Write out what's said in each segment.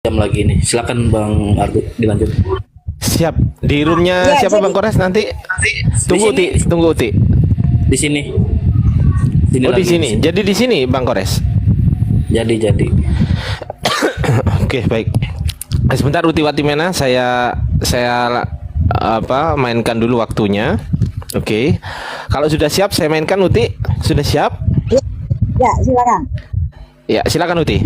jam lagi nih. Silakan Bang Argo dilanjut. Siap. Di roomnya Ya, siapa jadi Bang Kores nanti? Tunggu sini. Uti, tunggu Uti. Di sini. Sini Oh di lagi. sini. Jadi di sini Bang Kores. Jadi. Oke, baik. Sebentar Uti Watimena, saya mainkan dulu waktunya. Oke. Kalau sudah siap saya mainkan Uti. Sudah siap? ya silakan. Ya, silakan Uti.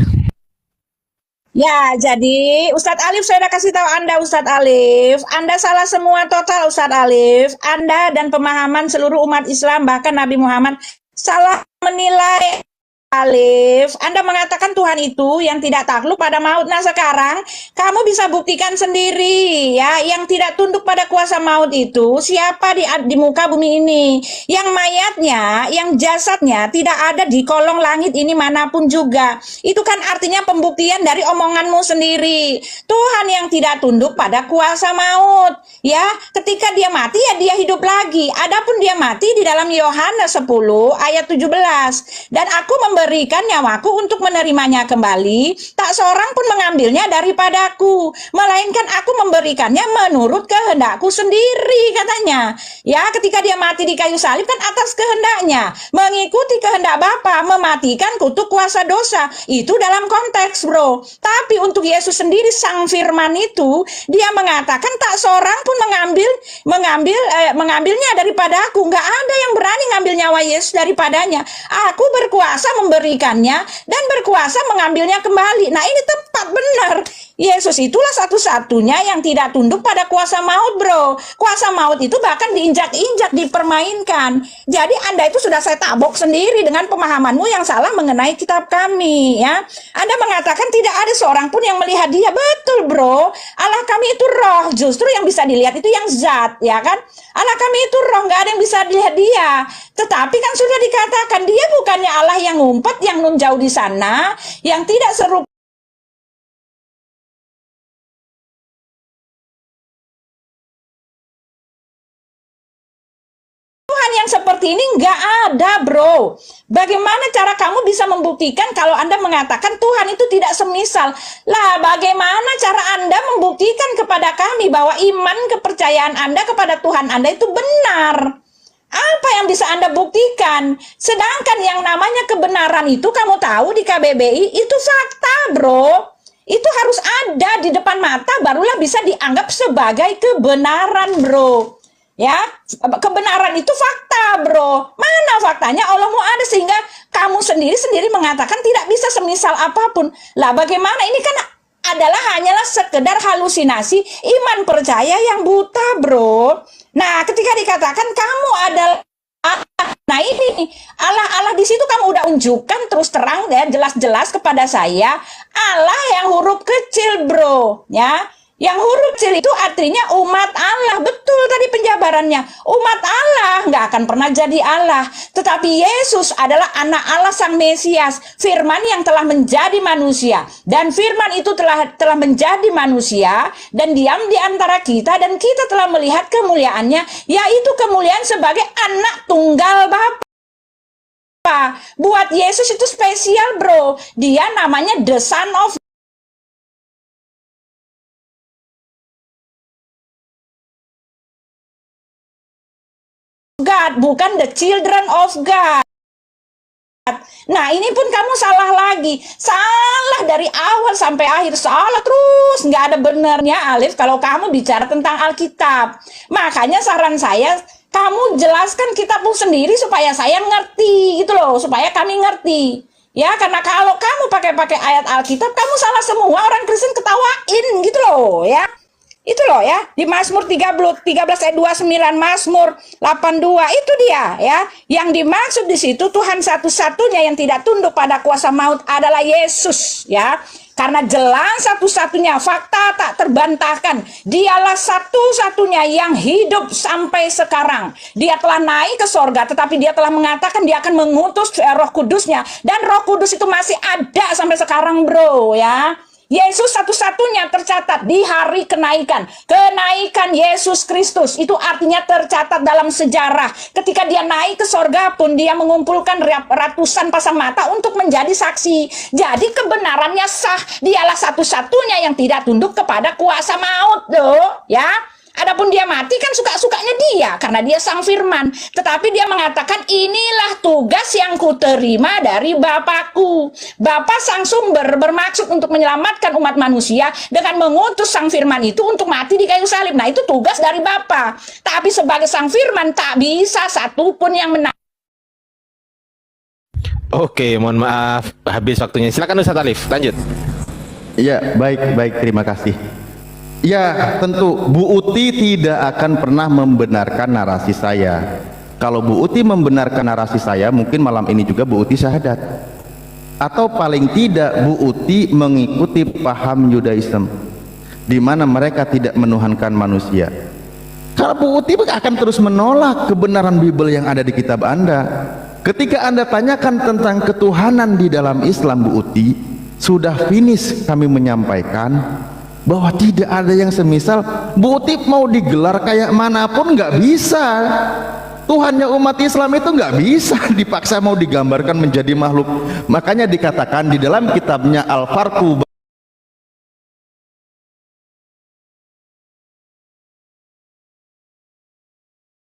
Ya, jadi Ustadz Alif saya udah kasih tahu Anda Ustadz Alif. Anda salah semua total Ustadz Alif. Anda dan pemahaman seluruh umat Islam bahkan Nabi Muhammad salah menilai Alif. Anda mengatakan Tuhan itu yang tidak takluk pada maut. Nah sekarang kamu bisa buktikan sendiri ya, yang tidak tunduk pada kuasa maut itu siapa di muka bumi ini, yang mayatnya, yang jasadnya tidak ada di kolong langit ini manapun juga. Itu kan artinya pembuktian dari omonganmu sendiri. Tuhan yang tidak tunduk pada kuasa maut ya, ketika dia mati ya dia hidup lagi. Adapun dia mati di dalam Yohanes 10 ayat 17, dan aku memberikan nyawaku untuk menerimanya kembali, tak seorang pun mengambilnya daripadaku, melainkan aku memberikannya menurut kehendakku sendiri, katanya. Ya, ketika dia mati di kayu salib kan atas kehendaknya, mengikuti kehendak Bapa, mematikan kutuk kuasa dosa. Itu dalam konteks, bro. Tapi untuk Yesus sendiri, sang firman itu, dia mengatakan tak seorang pun mengambilnya daripada aku. Nggak ada yang berani ngambil nyawa Yesus daripadanya. Aku berkuasa memberikannya dan berkuasa mengambilnya kembali. Nah ini tepat benar. Yesus itulah satu-satunya yang tidak tunduk pada kuasa maut, bro. Kuasa maut itu bahkan diinjak-injak, dipermainkan. Jadi Anda itu sudah saya tabok sendiri dengan pemahamanmu yang salah mengenai kitab kami, ya. Anda mengatakan tidak ada seorang pun yang melihat dia. Betul, bro. Allah kami itu roh. Justru yang bisa dilihat itu yang zat, ya kan? Allah kami itu roh, nggak ada yang bisa dilihat dia. Tetapi kan sudah dikatakan dia bukannya Allah yang ngumpet, yang nun jauh di sana, yang tidak serupa yang seperti ini nggak ada, bro. Bagaimana cara kamu bisa membuktikan kalau Anda mengatakan Tuhan itu tidak semisal? Lah, bagaimana cara Anda membuktikan kepada kami bahwa iman kepercayaan Anda kepada Tuhan Anda itu benar? Apa yang bisa Anda buktikan? Sedangkan yang namanya kebenaran itu kamu tahu di KBBI itu fakta, bro. Itu harus ada di depan mata barulah bisa dianggap sebagai kebenaran, bro. Ya, kebenaran itu fakta, bro. Mana faktanya? Allahmu ada sehingga kamu sendiri mengatakan tidak bisa semisal apapun. Lah bagaimana? Ini kan hanyalah sekedar halusinasi iman percaya yang buta, bro. Nah, ketika dikatakan kamu adalah Allah, nah ini Allah di situ kamu udah unjukkan terus terang ya, jelas-jelas kepada saya Allah yang huruf kecil, bro, ya. Yang huruf kecil itu artinya umat Allah. Betul tadi penjabarannya. Umat Allah nggak akan pernah jadi Allah. Tetapi Yesus adalah anak Allah sang Mesias. Firman yang telah menjadi manusia. Dan firman itu telah menjadi manusia. Dan diam di antara kita. Dan kita telah melihat kemuliaannya. Yaitu kemuliaan sebagai anak tunggal Bapa. Buat Yesus itu spesial, bro. Dia namanya the Son of God, bukan the children of God. Nah ini pun kamu salah lagi. Salah dari awal sampai akhir. Salah terus. Nggak ada benernya, Alif, kalau kamu bicara tentang Alkitab. Makanya saran saya, kamu jelaskan kitabmu sendiri supaya saya ngerti gitu loh. Supaya kami ngerti. Ya, karena kalau kamu pakai ayat Alkitab, kamu salah semua. Orang Kristen ketawain gitu loh, ya. Itu loh ya, di Mazmur 13 ayat 29, Mazmur 82, itu dia ya. Yang dimaksud di situ Tuhan satu-satunya yang tidak tunduk pada kuasa maut adalah Yesus ya. Karena jelas satu-satunya, fakta tak terbantahkan. Dialah satu-satunya yang hidup sampai sekarang. Dia telah naik ke sorga, tetapi dia telah mengatakan dia akan mengutus Roh Kudusnya. Dan Roh Kudus itu masih ada sampai sekarang, bro ya. Yesus satu-satunya tercatat di hari kenaikan. Kenaikan Yesus Kristus itu artinya tercatat dalam sejarah. Ketika dia naik ke sorga pun dia mengumpulkan ratusan pasang mata untuk menjadi saksi. Jadi kebenarannya sah. Dialah satu-satunya yang tidak tunduk kepada kuasa maut loh, ya. Adapun dia mati kan suka-sukanya dia karena dia sang firman. Tetapi dia mengatakan inilah tugas yang kuterima dari Bapakku. Bapa sang sumber bermaksud untuk menyelamatkan umat manusia dengan mengutus sang firman itu untuk mati di kayu salib. Nah itu tugas dari Bapa. Tapi sebagai sang firman tak bisa satupun yang menang. Oke, mohon maaf habis waktunya. Silakan Ustaz Alif, lanjut. Ya, baik, terima kasih. Ya, tentu Bu Uti tidak akan pernah membenarkan narasi saya. Kalau Bu Uti membenarkan narasi saya, mungkin malam ini juga Bu Uti syahadat. Atau paling tidak Bu Uti mengikuti paham Yudaism, di mana mereka tidak menuhankan manusia. Kalau Bu Uti akan terus menolak kebenaran Bible yang ada di kitab Anda. Ketika Anda tanyakan tentang ketuhanan di dalam Islam, Bu Uti, sudah finish kami menyampaikan bahwa tidak ada yang semisal. Bu Uti mau digelar kayak manapun nggak bisa. Tuhannya umat Islam itu nggak bisa dipaksa mau digambarkan menjadi makhluk. Makanya dikatakan di dalam kitabnya Al-Farqu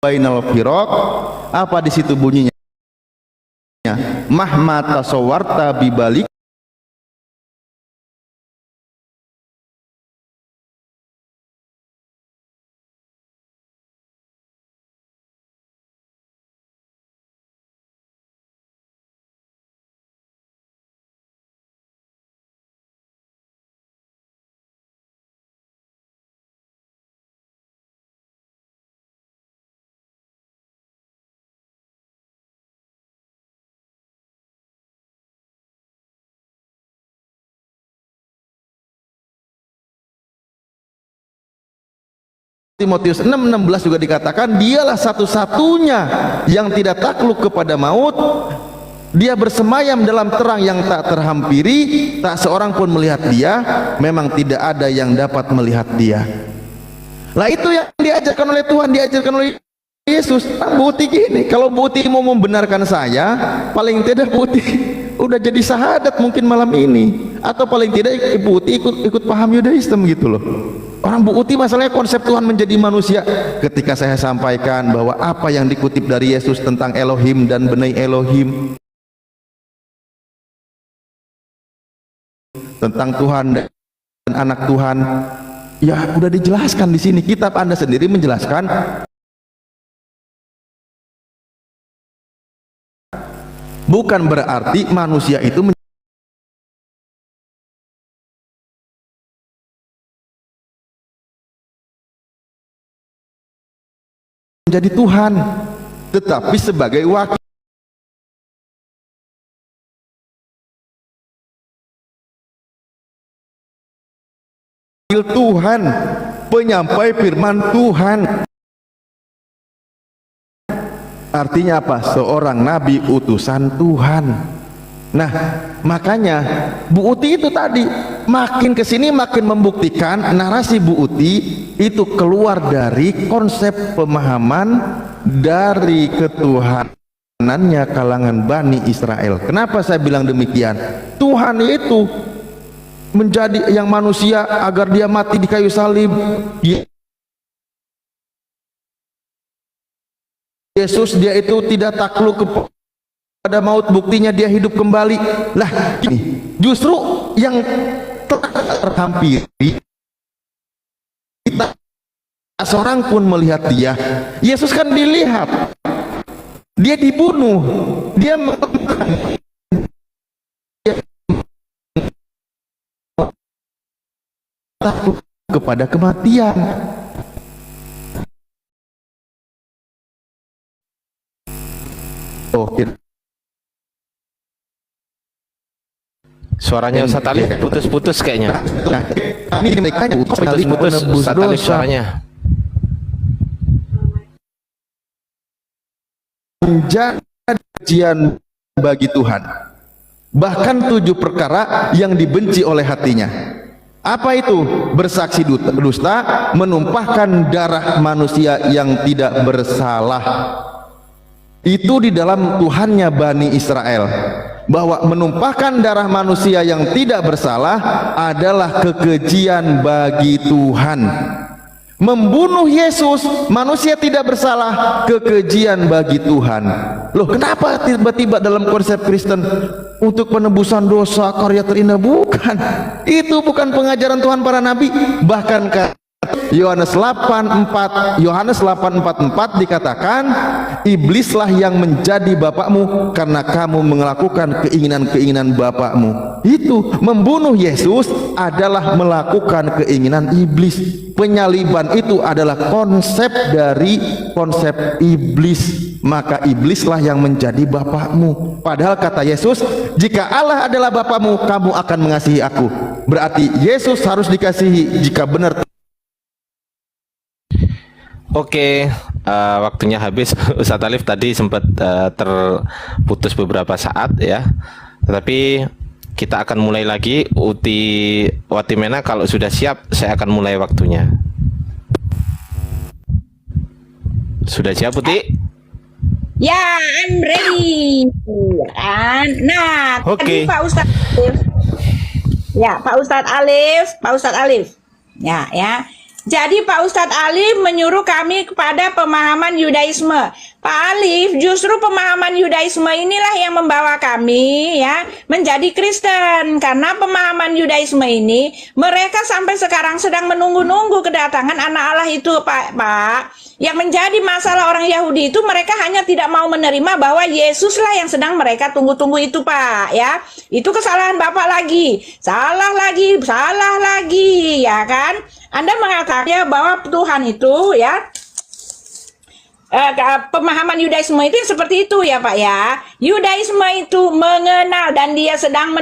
Bainal Firaq, apa di situ bunyinya? Mahma tasawarta bibalik Timotius 6:16 juga dikatakan dialah satu-satunya yang tidak takluk kepada maut. Dia bersemayam dalam terang yang tak terhampiri, tak seorang pun melihat dia, memang tidak ada yang dapat melihat dia. Lah itu yang diajarkan oleh Tuhan, diajarkan oleh Yesus. Bukti gini, kalau bukti mau membenarkan saya, paling tidak bukti udah jadi syahadat mungkin malam ini, atau paling tidak bukti ikut paham Yudaism gitu loh. Orang Bu Uti masalahnya konsep Tuhan menjadi manusia. Ketika saya sampaikan bahwa apa yang dikutip dari Yesus tentang Elohim dan Benai Elohim, tentang Tuhan dan anak Tuhan, ya udah dijelaskan di sini. Kitab Anda sendiri menjelaskan. Bukan berarti manusia itu menjadi Tuhan, tetapi sebagai wakil Tuhan, penyampai firman Tuhan. Artinya apa? Seorang nabi utusan Tuhan. Nah, makanya Bu Uti itu tadi makin kesini makin membuktikan narasi Bu Uti itu keluar dari konsep pemahaman dari ketuhanannya kalangan Bani Israel. Kenapa saya bilang demikian? Tuhan itu menjadi yang manusia agar dia mati di kayu salib. Yesus dia itu tidak takluk kepada maut, buktinya dia hidup kembali. Lah ini justru yang terhampiri, kita seorang pun melihat dia. Yesus kan dilihat, dia dibunuh, dia takut kepada kematian. Oh, Suaranya Ustaz Alif putus-putus kayaknya. nah, ini mereka Putus-putus Ustaz Alif suaranya. menjadi ujian bagi Tuhan, bahkan 7 perkara yang dibenci oleh hatinya. Apa itu? Bersaksi dusta, menumpahkan darah manusia yang tidak bersalah. Itu di dalam Tuhannya Bani Israel, bahwa menumpahkan darah manusia yang tidak bersalah adalah kekejian bagi Tuhan. Membunuh Yesus, manusia tidak bersalah, kekejian bagi Tuhan. Loh, kenapa tiba-tiba dalam konsep Kristen untuk penebusan dosa karya terindah? Bukan, itu bukan pengajaran Tuhan para nabi. Bahkan Yohanes 8:44 dikatakan, iblislah yang menjadi bapakmu karena kamu melakukan keinginan-keinginan bapakmu. Itu membunuh Yesus adalah melakukan keinginan iblis. Penyaliban itu adalah konsep dari konsep iblis. Maka iblislah yang menjadi bapakmu. Padahal kata Yesus, jika Allah adalah bapakmu, kamu akan mengasihi aku. Berarti Yesus harus dikasihi jika benar. Oke, waktunya habis. Ustadz Alif tadi sempat terputus beberapa saat ya. Tetapi kita akan mulai lagi. Uti Watimena kalau sudah siap, saya akan mulai waktunya. Sudah siap, Uti? Ya, I'm ready. Nah, Oke. tadi Pak Ustadz Alif. Ya, Pak Ustadz Alif. Ya. Jadi Pak Ustadz Alif menyuruh kami kepada pemahaman Yudaisme. Pak Alif, justru pemahaman Yudaisme inilah yang membawa kami ya menjadi Kristen. Karena pemahaman Yudaisme ini, mereka sampai sekarang sedang menunggu-nunggu kedatangan anak Allah itu, Pak. Yang menjadi masalah orang Yahudi itu, mereka hanya tidak mau menerima bahwa Yesuslah yang sedang mereka tunggu-tunggu itu, Pak. Ya, itu kesalahan Bapak lagi. Salah lagi, ya kan? Anda mengatakan bahwa Tuhan itu ya pemahaman Yudaisme itu seperti itu ya Pak ya. Yudaisme itu mengenal dan dia sedang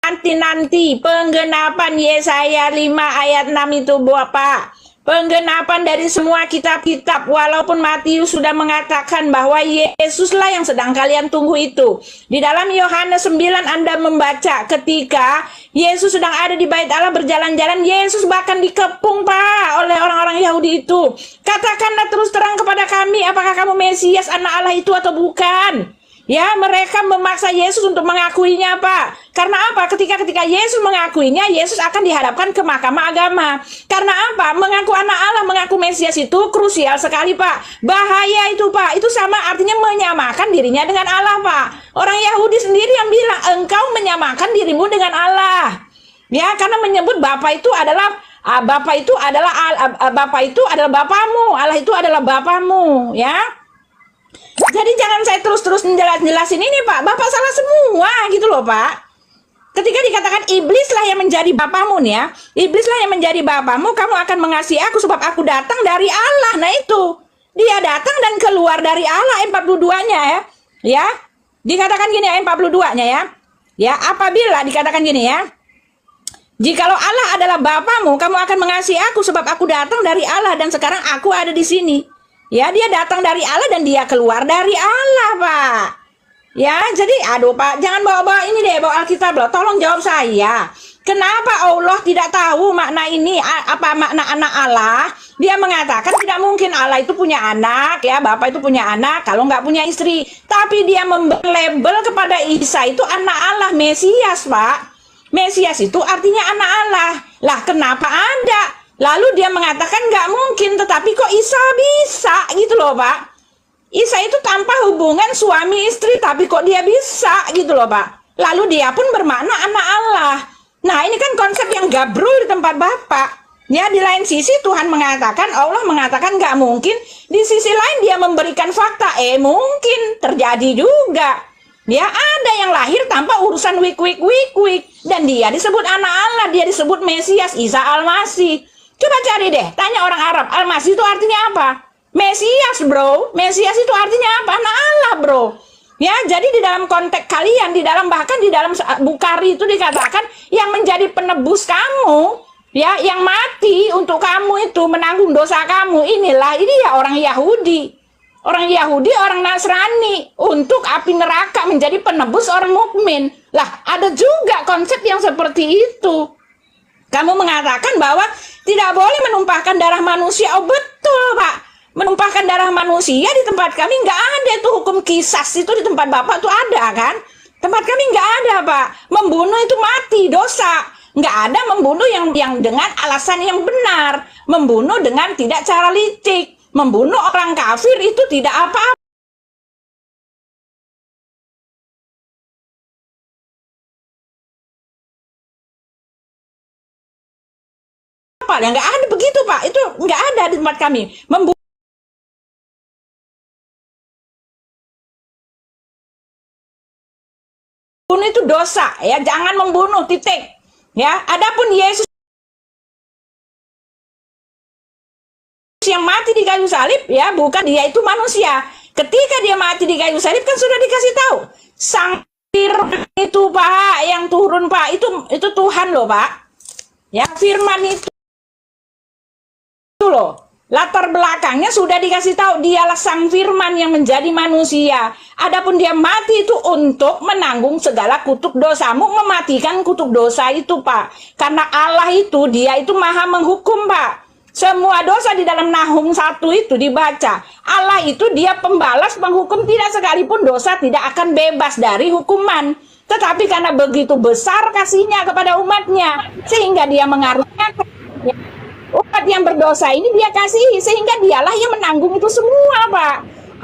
menanti penggenapan Yesaya 5 ayat 6 itu Bapak. Penggenapan dari semua kitab-kitab, walaupun Matius sudah mengatakan bahwa Yesuslah yang sedang kalian tunggu itu. Di dalam Yohanes 9 Anda membaca ketika Yesus sedang ada di bait Allah berjalan-jalan, Yesus bahkan dikepung Pak oleh orang-orang Yahudi itu. Katakanlah terus terang kepada kami, apakah kamu Mesias anak Allah itu atau bukan? Ya, mereka memaksa Yesus untuk mengakuinya, Pak. Karena apa? Ketika Yesus mengakuinya, Yesus akan dihadapkan ke mahkamah agama. Karena apa? Mengaku anak Allah, mengaku Mesias itu krusial sekali, Pak. Bahaya itu, Pak. Itu sama artinya menyamakan dirinya dengan Allah, Pak. Orang Yahudi sendiri yang bilang, engkau menyamakan dirimu dengan Allah. Ya, karena menyebut Bapa itu adalah Bapamu, Allah itu adalah Bapamu, ya. Jadi jangan saya terus-terus jelasin ini Pak, Bapak salah semua gitu loh Pak. Ketika dikatakan iblislah yang menjadi bapamu nih ya, iblislah yang menjadi bapamu, kamu akan mengasihi aku sebab aku datang dari Allah. Nah itu, dia datang dan keluar dari Allah, 42-nya ya. Ya, dikatakan gini ya 42-nya ya. Ya, apabila dikatakan gini ya, jikalau Allah adalah bapamu, kamu akan mengasihi aku sebab aku datang dari Allah dan sekarang aku ada di sini. Ya, dia datang dari Allah dan dia keluar dari Allah, Pak. Ya, jadi aduh Pak, jangan bawa-bawa ini deh, bawa Alkitab loh. Tolong jawab saya. Kenapa Allah tidak tahu makna ini, apa makna anak Allah? Dia mengatakan tidak mungkin Allah itu punya anak, ya, Bapak itu punya anak kalau nggak punya istri. Tapi dia memberi-label kepada Isa itu anak Allah, Mesias, Pak. Mesias itu artinya anak Allah. Lah, kenapa ada? Lalu dia mengatakan nggak mungkin, tetapi kok Isa bisa gitu loh Pak. Isa itu tanpa hubungan suami istri, tapi kok dia bisa gitu loh Pak. Lalu dia pun bermakna anak Allah. Nah ini kan konsep yang gabrul di tempat Bapak. Ya, di lain sisi Tuhan mengatakan, Allah mengatakan nggak mungkin. Di sisi lain dia memberikan fakta, mungkin terjadi juga. Ya, ada yang lahir tanpa urusan wik. Dan dia disebut anak Allah, dia disebut Mesias, Isa Al-Masih. Coba cari deh, tanya orang Arab, Al-Masih itu artinya apa? Mesias, bro. Mesias itu artinya apa? Anak Allah, bro. Ya, jadi di dalam konteks kalian, bahkan di dalam Bukhari itu dikatakan yang menjadi penebus kamu, ya, yang mati untuk kamu itu menanggung dosa kamu. Ini ya orang Yahudi. Orang Yahudi, orang Nasrani untuk api neraka menjadi penebus orang mukmin. Lah, ada juga konsep yang seperti itu. Kamu mengatakan bahwa tidak boleh menumpahkan darah manusia. Oh betul Pak, menumpahkan darah manusia di tempat kami nggak ada itu hukum kisas. Itu di tempat Bapak tuh ada kan? Tempat kami nggak ada Pak. Membunuh itu mati, dosa. Nggak ada membunuh yang dengan alasan yang benar. Membunuh dengan tidak cara licik. Membunuh orang kafir itu tidak apa-apa. Ya nggak ada begitu Pak, itu nggak ada di tempat kami. Membunuh itu dosa, ya jangan membunuh, titik. Ya, adapun Yesus yang mati di kayu salib, ya bukan dia itu manusia. Ketika dia mati di kayu salib kan sudah dikasih tahu, Sang Firman itu Pak yang turun Pak, itu Tuhan loh Pak. Ya Firman itu loh, latar belakangnya sudah dikasih tahu, dialah Sang Firman yang menjadi manusia. Adapun dia mati itu untuk menanggung segala kutuk dosamu, mematikan kutuk dosa itu Pak. Karena Allah itu, dia itu maha menghukum Pak. Semua dosa di dalam Nahum 1 itu dibaca, Allah itu dia pembalas penghukum, tidak sekalipun dosa tidak akan bebas dari hukuman. Tetapi karena begitu besar kasihnya kepada umatnya, sehingga dia mengaruniakan umat yang berdosa ini dia kasihi, sehingga dialah yang menanggung itu semua Pak.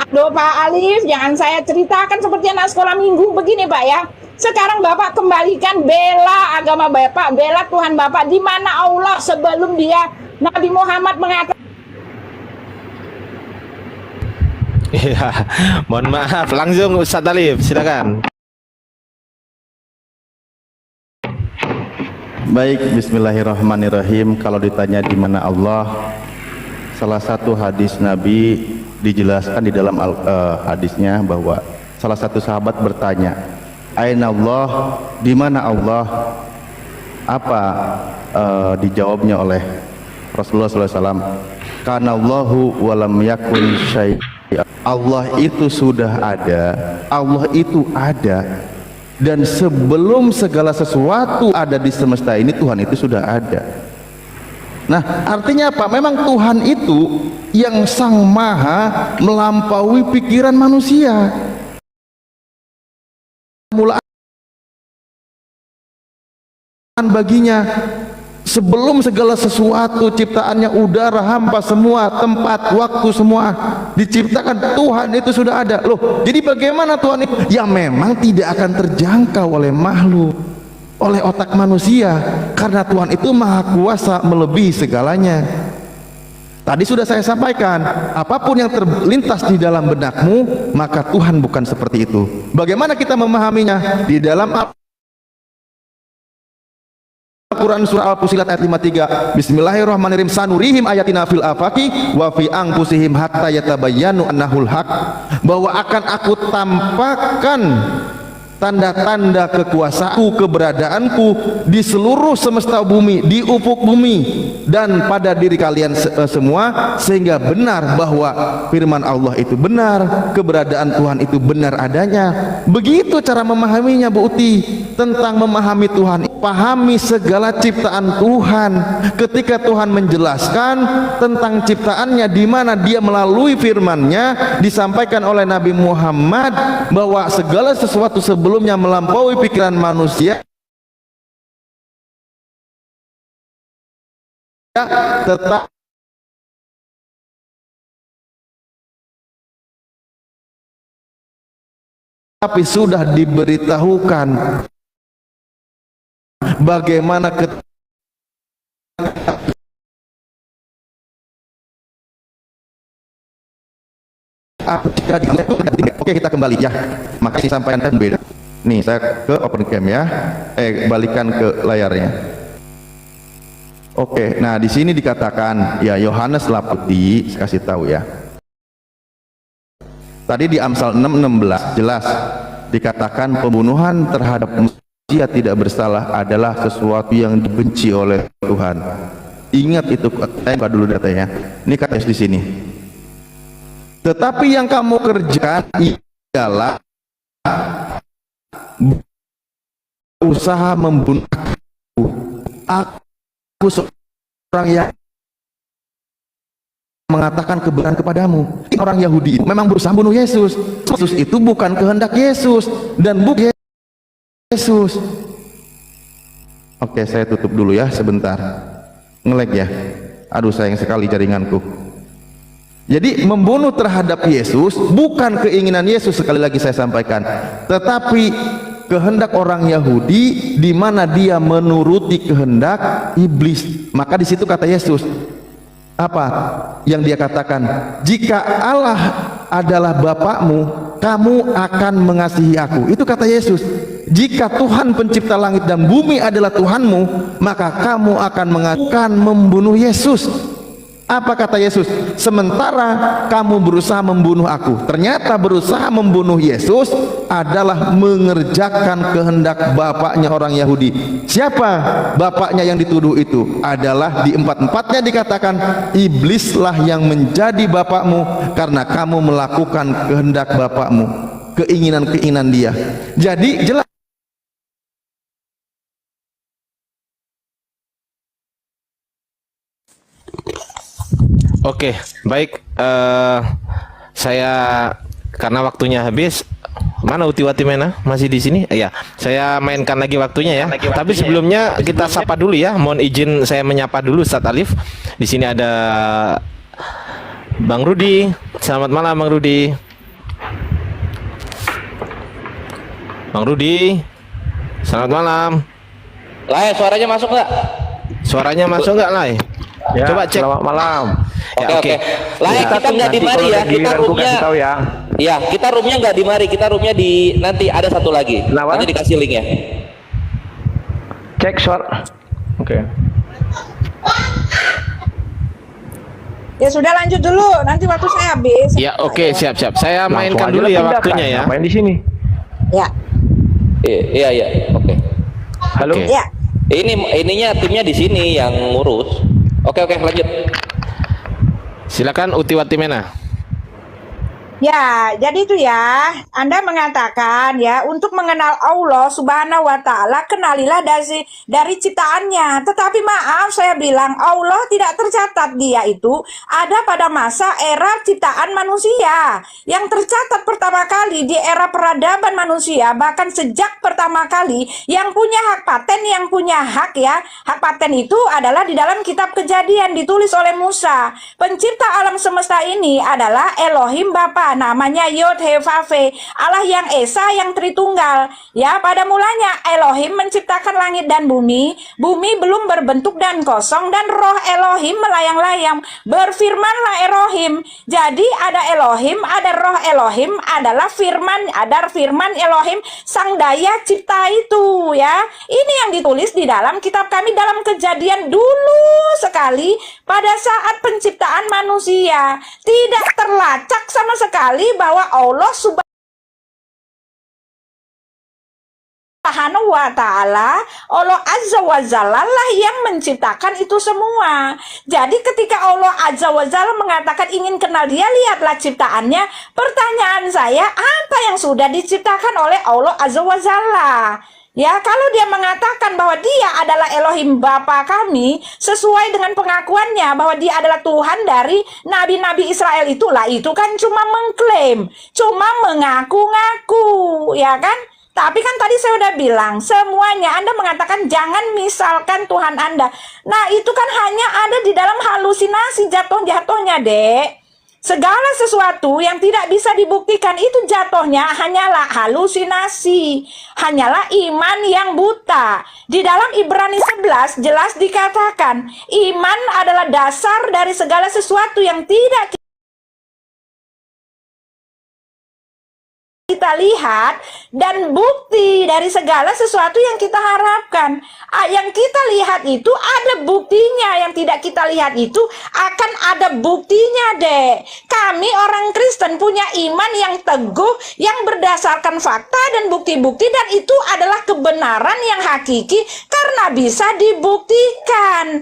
Aduh Pak Alif, jangan saya ceritakan seperti anak sekolah minggu begini Pak ya. Sekarang Bapak kembalikan, bela agama Bapak, bela Tuhan Bapak. Di mana Allah sebelum dia Nabi Muhammad mengatakan. Iya, mohon maaf, langsung Ustadz Alif, silakan. Baik, bismillahirrahmanirrahim. Kalau ditanya di mana Allah, salah satu hadis Nabi dijelaskan di dalam hadisnya bahwa salah satu sahabat bertanya, "Aina Allah?" Di mana Allah? Apa dijawabnya oleh Rasulullah SAW? Karena Allahu walam yakun syai'. Allah itu sudah ada, Allah itu ada. Dan sebelum segala sesuatu ada di semesta ini, Tuhan itu sudah ada. Nah, artinya apa? Memang Tuhan itu yang sang maha melampaui pikiran manusia. Mulaan baginya sebelum segala sesuatu ciptaannya, udara, hampa, semua tempat, waktu, semua diciptakan, Tuhan itu sudah ada. Loh, jadi bagaimana Tuhan itu? Ya memang tidak akan terjangkau oleh makhluk, oleh otak manusia, karena Tuhan itu maha kuasa melebihi segalanya. Tadi sudah saya sampaikan, apapun yang terlintas di dalam benakmu, maka Tuhan bukan seperti itu. Bagaimana kita memahaminya? Di dalam Al-Quran surah Al-Fusilat ayat 53, Bismillahirrahmanirrahim, sanurihim ayatina fil afaki wa fi anfusihim hatta yatabayyanu annahul haq, bahwa akan aku tampakkan tanda-tanda kekuasaanku, keberadaanku di seluruh semesta bumi, di ufuk bumi, dan pada diri kalian semua, sehingga benar bahwa firman Allah itu benar, keberadaan Tuhan itu benar adanya. Begitu cara memahaminya Bu Uti, tentang memahami Tuhan. Pahami segala ciptaan Tuhan. Ketika Tuhan menjelaskan tentang ciptaannya, di mana dia melalui firman-Nya disampaikan oleh Nabi Muhammad bahwa segala sesuatu sebelumnya melampaui pikiran manusia, tetap tapi sudah diberitahukan bagaimana Oke, kita kembali ya. Makasih sampaikan beda. Nih, saya ke open cam ya. Balikan ke layarnya. Oke, nah di sini dikatakan ya, Yohanes Laputi, saya kasih tahu ya. Tadi di Amsal 6:16 jelas dikatakan pembunuhan terhadap manusia tidak bersalah adalah sesuatu yang dibenci oleh Tuhan. Ingat itu, saya buka dulu datanya. Ini kata di sini. Tetapi yang kamu kerjakan ialah usaha membunuh aku seorang yang mengatakan kebenaran kepadamu. Orang Yahudi itu memang berusaha bunuh Yesus. Yesus itu bukan kehendak Yesus dan bukan Yesus. Oke, saya tutup dulu ya sebentar. Ngelag ya. Aduh, sayang sekali jaringanku. Jadi membunuh terhadap Yesus bukan keinginan Yesus, sekali lagi saya sampaikan, tetapi kehendak orang Yahudi di mana dia menuruti kehendak iblis. Maka di situ kata Yesus apa yang dia katakan, jika Allah adalah Bapakmu, kamu akan mengasihi aku. Itu kata Yesus. Jika Tuhan pencipta langit dan bumi adalah Tuhanmu, maka kamu akan membunuh Yesus. Apa kata Yesus? Sementara kamu berusaha membunuh aku. Ternyata berusaha membunuh Yesus adalah mengerjakan kehendak bapaknya orang Yahudi. Siapa bapaknya yang dituduh itu? Adalah di empat-empatnya dikatakan, iblislah yang menjadi bapakmu karena kamu melakukan kehendak bapakmu, keinginan-keinginan dia. Jadi jelas. Oke, baik. Saya karena waktunya habis. Mana Uti Watimena? Masih di sini? Iya, saya mainkan lagi waktunya ya. Tapi sebelumnya kita sapa dulu ya. Mohon izin saya menyapa dulu Ustadz Alif. Di sini ada Bang Rudi. Selamat malam Bang Rudi. Bang Rudi. Selamat malam. Lai, suaranya masuk nggak? Suaranya masuk nggak, Lai? Ya, Coba cek. Selamat malam. Oke. Lai, kita nggak di mari ya. Kita roomnya. Tahu ya. Ya, kita roomnya nggak di mari. Kita roomnya di nanti ada satu lagi. Kenapa? Nanti dikasih linknya. Cek suara. Oke. Ya sudah, lanjut dulu. Nanti waktu saya habis. Ya, oke, siap-siap. Saya Langsung mainkan aja dulu lah, ya pindahkan. waktunya ya. Main di sini. Ya. Iya. Oke. Halo. Oke. Ya. Ininya timnya di sini yang ngurus. Oke, lanjut. Silakan Uti Watimena. Ya, jadi itu ya, Anda mengatakan ya, untuk mengenal Allah Subhanahu wa Ta'ala, kenalilah dari ciptaannya. Tetapi maaf, saya bilang Allah tidak tercatat. Dia itu ada pada masa era ciptaan manusia. Yang tercatat pertama kali di era peradaban manusia, bahkan sejak pertama kali yang punya hak paten, yang punya hak ya, hak paten itu adalah di dalam kitab Kejadian ditulis oleh Musa. Pencipta alam semesta ini adalah Elohim Bapa, namanya Yod He Vav He, Allah yang Esa, yang Tritunggal. Ya, pada mulanya Elohim menciptakan langit dan bumi. Bumi belum berbentuk dan kosong, dan roh Elohim melayang-layang. Berfirmanlah Elohim. Jadi ada Elohim, ada roh Elohim, adalah firman, ada firman Elohim sang daya cipta itu ya. Ini yang ditulis di dalam kitab kami dalam Kejadian dulu sekali pada saat penciptaan manusia. Tidak terlacak sama sekali bahwa Allah Subhanahu wa Ta'ala, Allah Azza wa Jalla lah yang menciptakan itu semua. Jadi ketika Allah Azza wa Jalla mengatakan ingin kenal dia, lihatlah ciptaannya. Pertanyaan saya, apa yang sudah diciptakan oleh Allah Azza wa Jalla? Ya, kalau dia mengatakan bahwa dia adalah Elohim Bapa kami, sesuai dengan pengakuannya bahwa dia adalah Tuhan dari nabi-nabi Israel itulah, itu kan cuma mengklaim, cuma mengaku-ngaku, ya kan? Tapi kan tadi saya udah bilang, semuanya Anda mengatakan jangan misalkan Tuhan Anda. Nah, itu kan hanya ada di dalam halusinasi jatuh-jatuhnya, Dek. Segala sesuatu yang tidak bisa dibuktikan itu jatuhnya hanyalah halusinasi, hanyalah iman yang buta. Di dalam Ibrani 11 jelas dikatakan, iman adalah dasar dari segala sesuatu yang tidak kita lihat, dan bukti dari segala sesuatu yang kita harapkan. Yang kita lihat itu ada buktinya, yang tidak kita lihat itu akan ada buktinya, Dek. Kami orang Kristen punya iman yang teguh, yang berdasarkan fakta dan bukti-bukti, dan itu adalah kebenaran yang hakiki karena bisa dibuktikan.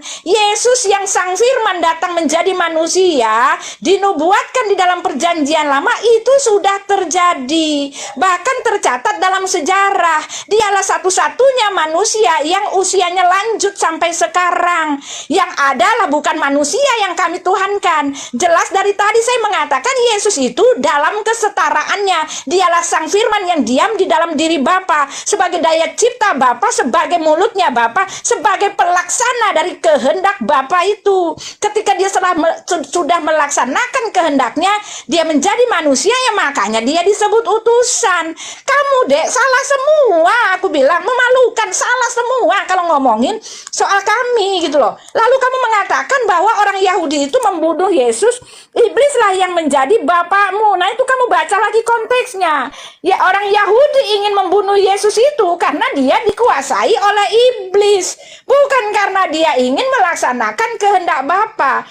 Yesus yang sang firman datang menjadi manusia, dinubuatkan di dalam perjanjian lama, itu sudah terjadi. Bahkan tercatat dalam sejarah. Dialah satu-satunya manusia yang usianya lanjut sampai sekarang. Yang adalah bukan manusia yang kami tuhankan. Jelas dari tadi saya mengatakan Yesus itu dalam kesetaraannya. Dialah sang firman yang diam di dalam diri Bapa, sebagai daya cipta Bapa, sebagai mulutnya Bapa, sebagai pelaksana dari kehendak Bapa itu. Ketika dia sudah melaksanakan kehendaknya, dia menjadi manusia, ya makanya dia disebut utusan. Kamu dek salah semua, aku bilang memalukan, salah semua kalau ngomongin soal kami gitu loh. Lalu kamu mengatakan bahwa orang Yahudi itu membunuh Yesus, iblislah yang menjadi bapakmu. Nah itu kamu baca lagi konteksnya. Ya orang Yahudi ingin membunuh Yesus itu karena dia dikuasai oleh iblis, bukan karena dia ingin melaksanakan kehendak Bapa.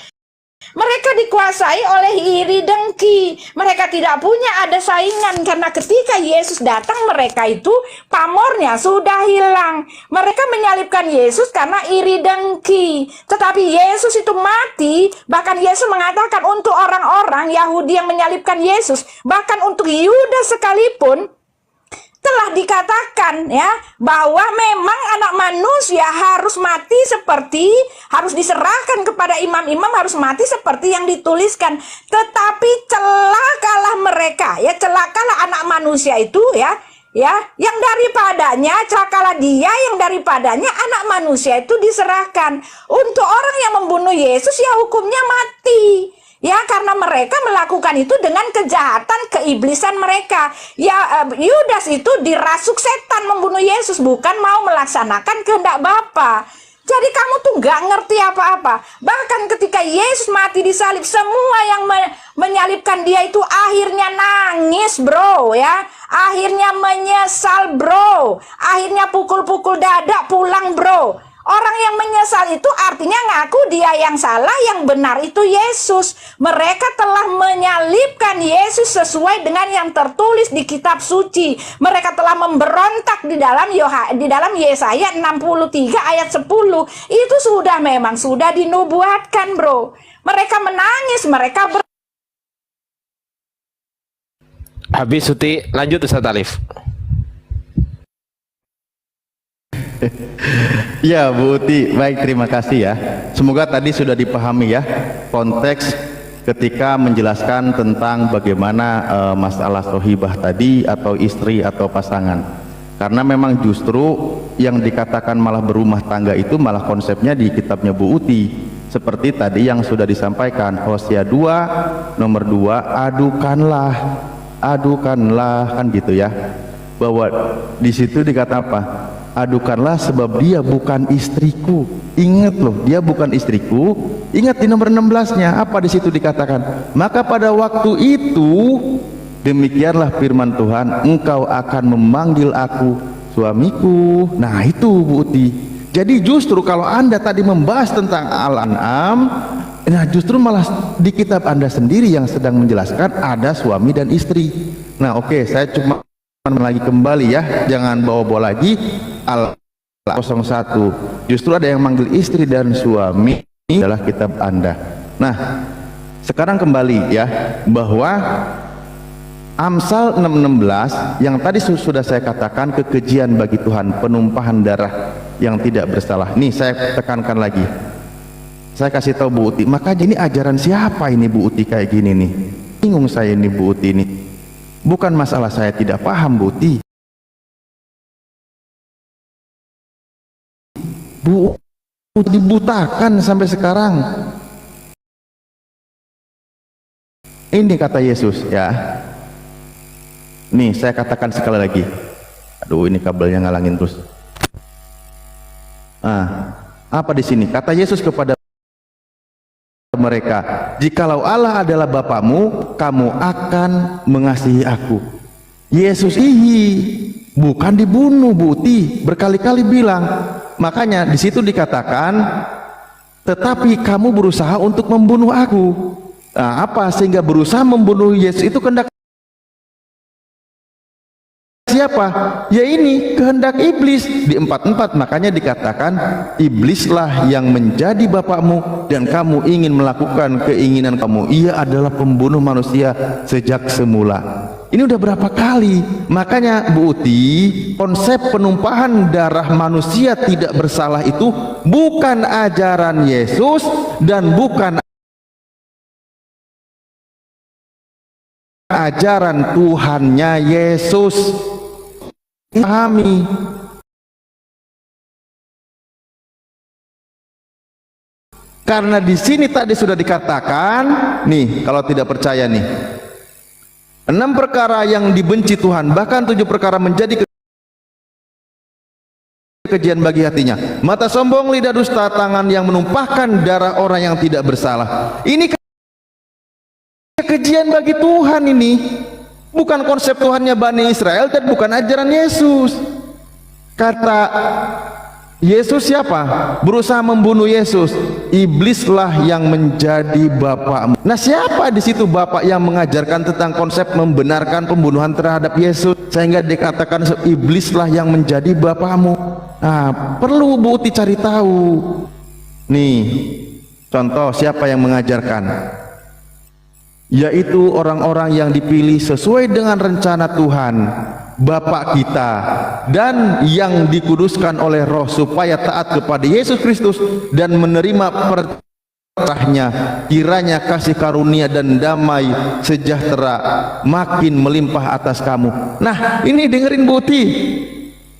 Mereka dikuasai oleh iri dengki. Mereka tidak punya ada saingan, karena ketika Yesus datang mereka itu pamornya sudah hilang. Mereka menyalibkan Yesus karena iri dengki. Tetapi Yesus itu mati. Bahkan Yesus mengatakan untuk orang-orang Yahudi yang menyalibkan Yesus, bahkan untuk Yudas sekalipun, telah dikatakan ya bahwa memang anak manusia harus mati harus diserahkan kepada imam-imam, harus mati seperti yang dituliskan. Tetapi celakalah mereka, ya celakalah anak manusia itu ya yang daripadanya, celakalah dia yang daripadanya anak manusia itu diserahkan. Untuk orang yang membunuh Yesus ya hukumnya mati. Ya, karena mereka melakukan itu dengan kejahatan keiblisan mereka. Ya, Yudas itu dirasuk setan membunuh Yesus, bukan mau melaksanakan kehendak Bapa. Jadi kamu tuh nggak ngerti apa-apa. Bahkan ketika Yesus mati disalib, semua yang menyalibkan dia itu akhirnya nangis, bro, ya. Akhirnya menyesal, bro. Akhirnya pukul-pukul dada pulang, bro. Orang yang menyesal itu artinya ngaku dia yang salah, yang benar itu Yesus. Mereka telah menyalibkan Yesus sesuai dengan yang tertulis di kitab suci. Mereka telah memberontak di dalam Yesaya 63 ayat 10. Itu memang sudah dinubuatkan, bro. Mereka menangis, mereka Habis Suti, lanjut Ustaz Alif. Ya Bu Uti, baik, terima kasih ya. Semoga tadi sudah dipahami ya konteks ketika menjelaskan tentang bagaimana masalah sohibah tadi, atau istri atau pasangan. Karena memang justru yang dikatakan malah berumah tangga itu malah konsepnya di kitabnya Bu Uti. Seperti tadi yang sudah disampaikan, Hosea 2 nomor 2, adukanlah kan gitu ya. Bahwa di situ dikata apa? Adukanlah sebab dia bukan istriku. Ingat loh, dia bukan istriku. Ingat di nomor 16-nya apa di situ dikatakan? Maka pada waktu itu demikianlah firman Tuhan, engkau akan memanggil aku suamiku. Nah itu Bu Uti. Jadi justru kalau Anda tadi membahas tentang Al-An'am, nah justru malah di kitab Anda sendiri yang sedang menjelaskan ada suami dan istri. Nah oke, saya cuma lagi kembali ya, jangan bawa-bawa lagi Al-01. Justru ada yang manggil istri dan suami adalah kitab Anda. Nah sekarang kembali ya, bahwa Amsal 6:16 yang tadi sudah saya katakan, kekejian bagi Tuhan, penumpahan darah yang tidak bersalah. Nih saya tekankan lagi, saya kasih tahu Bu Uti, makanya ini ajaran siapa ini Bu Uti kayak gini nih? Bingung saya ini Bu Uti ini. Bukan masalah saya tidak paham Bu Uti. Bu Uti dibutakan sampai sekarang. Ini kata Yesus ya. Nih saya katakan sekali lagi. Aduh ini kabelnya ngalangin terus. Apa di sini? Kata Yesus kepada mereka, jikalau Allah adalah Bapamu, kamu akan mengasihi aku. Yesus bukan dibunuh Bu Uti, berkali-kali bilang. Makanya di situ dikatakan, tetapi kamu berusaha untuk membunuh aku. Apa sehingga berusaha membunuh Yesus itu kehendak siapa? Ya ini kehendak iblis. Di 4:4 makanya dikatakan iblislah yang menjadi bapakmu dan kamu ingin melakukan keinginan kamu. Ia adalah pembunuh manusia sejak semula. Ini udah berapa kali? Makanya Bu Uti, konsep penumpahan darah manusia tidak bersalah itu bukan ajaran Yesus dan bukan ajaran Tuhannya Yesus. Pahami. Karena di sini tadi sudah dikatakan, nih kalau tidak percaya nih, 6 perkara yang dibenci Tuhan, bahkan 7 perkara menjadi kekejian bagi hatinya. Mata sombong, lidah dusta, tangan yang menumpahkan darah orang yang tidak bersalah. Ini kekejian bagi Tuhan ini. Bukan konsep Tuhannya Bani Israel dan bukan ajaran Yesus. Kata Yesus siapa? Berusaha membunuh Yesus. Iblislah yang menjadi bapakmu. Nah, siapa di situ bapak yang mengajarkan tentang konsep membenarkan pembunuhan terhadap Yesus sehingga dikatakan iblislah yang menjadi bapakmu? Nah, perlu Bu Uti cari tahu. Nih, contoh siapa yang mengajarkan? Yaitu orang-orang yang dipilih sesuai dengan rencana Tuhan Bapa kita dan yang dikuduskan oleh Roh supaya taat kepada Yesus Kristus dan menerima perintahnya. Kiranya kasih karunia dan damai sejahtera makin melimpah atas kamu. Nah, ini dengerin Bu Uti.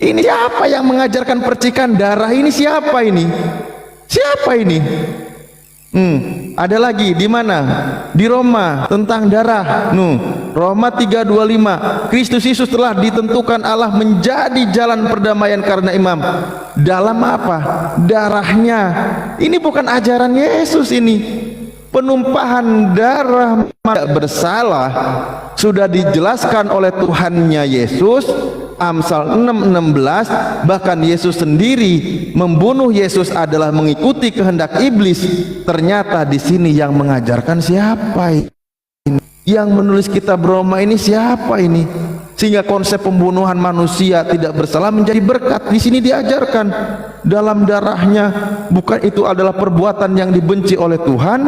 Ini siapa yang mengajarkan percikan darah ini? Siapa ini? Siapa ini? Ada lagi di mana? Di Roma tentang darah. Roma 3:25. Kristus Yesus telah ditentukan Allah menjadi jalan perdamaian karena imam. Dalam apa? Darahnya. Ini bukan ajaran Yesus ini. Penumpahan darah tidak bersalah sudah dijelaskan oleh Tuhannya Yesus. Amsal 6:16, bahkan Yesus sendiri membunuh Yesus adalah mengikuti kehendak iblis. Ternyata di sini yang mengajarkan siapa ini? Yang menulis kitab Roma ini siapa ini? Sehingga konsep pembunuhan manusia tidak bersalah menjadi berkat. Di sini diajarkan dalam darahnya, bukan itu adalah perbuatan yang dibenci oleh Tuhan,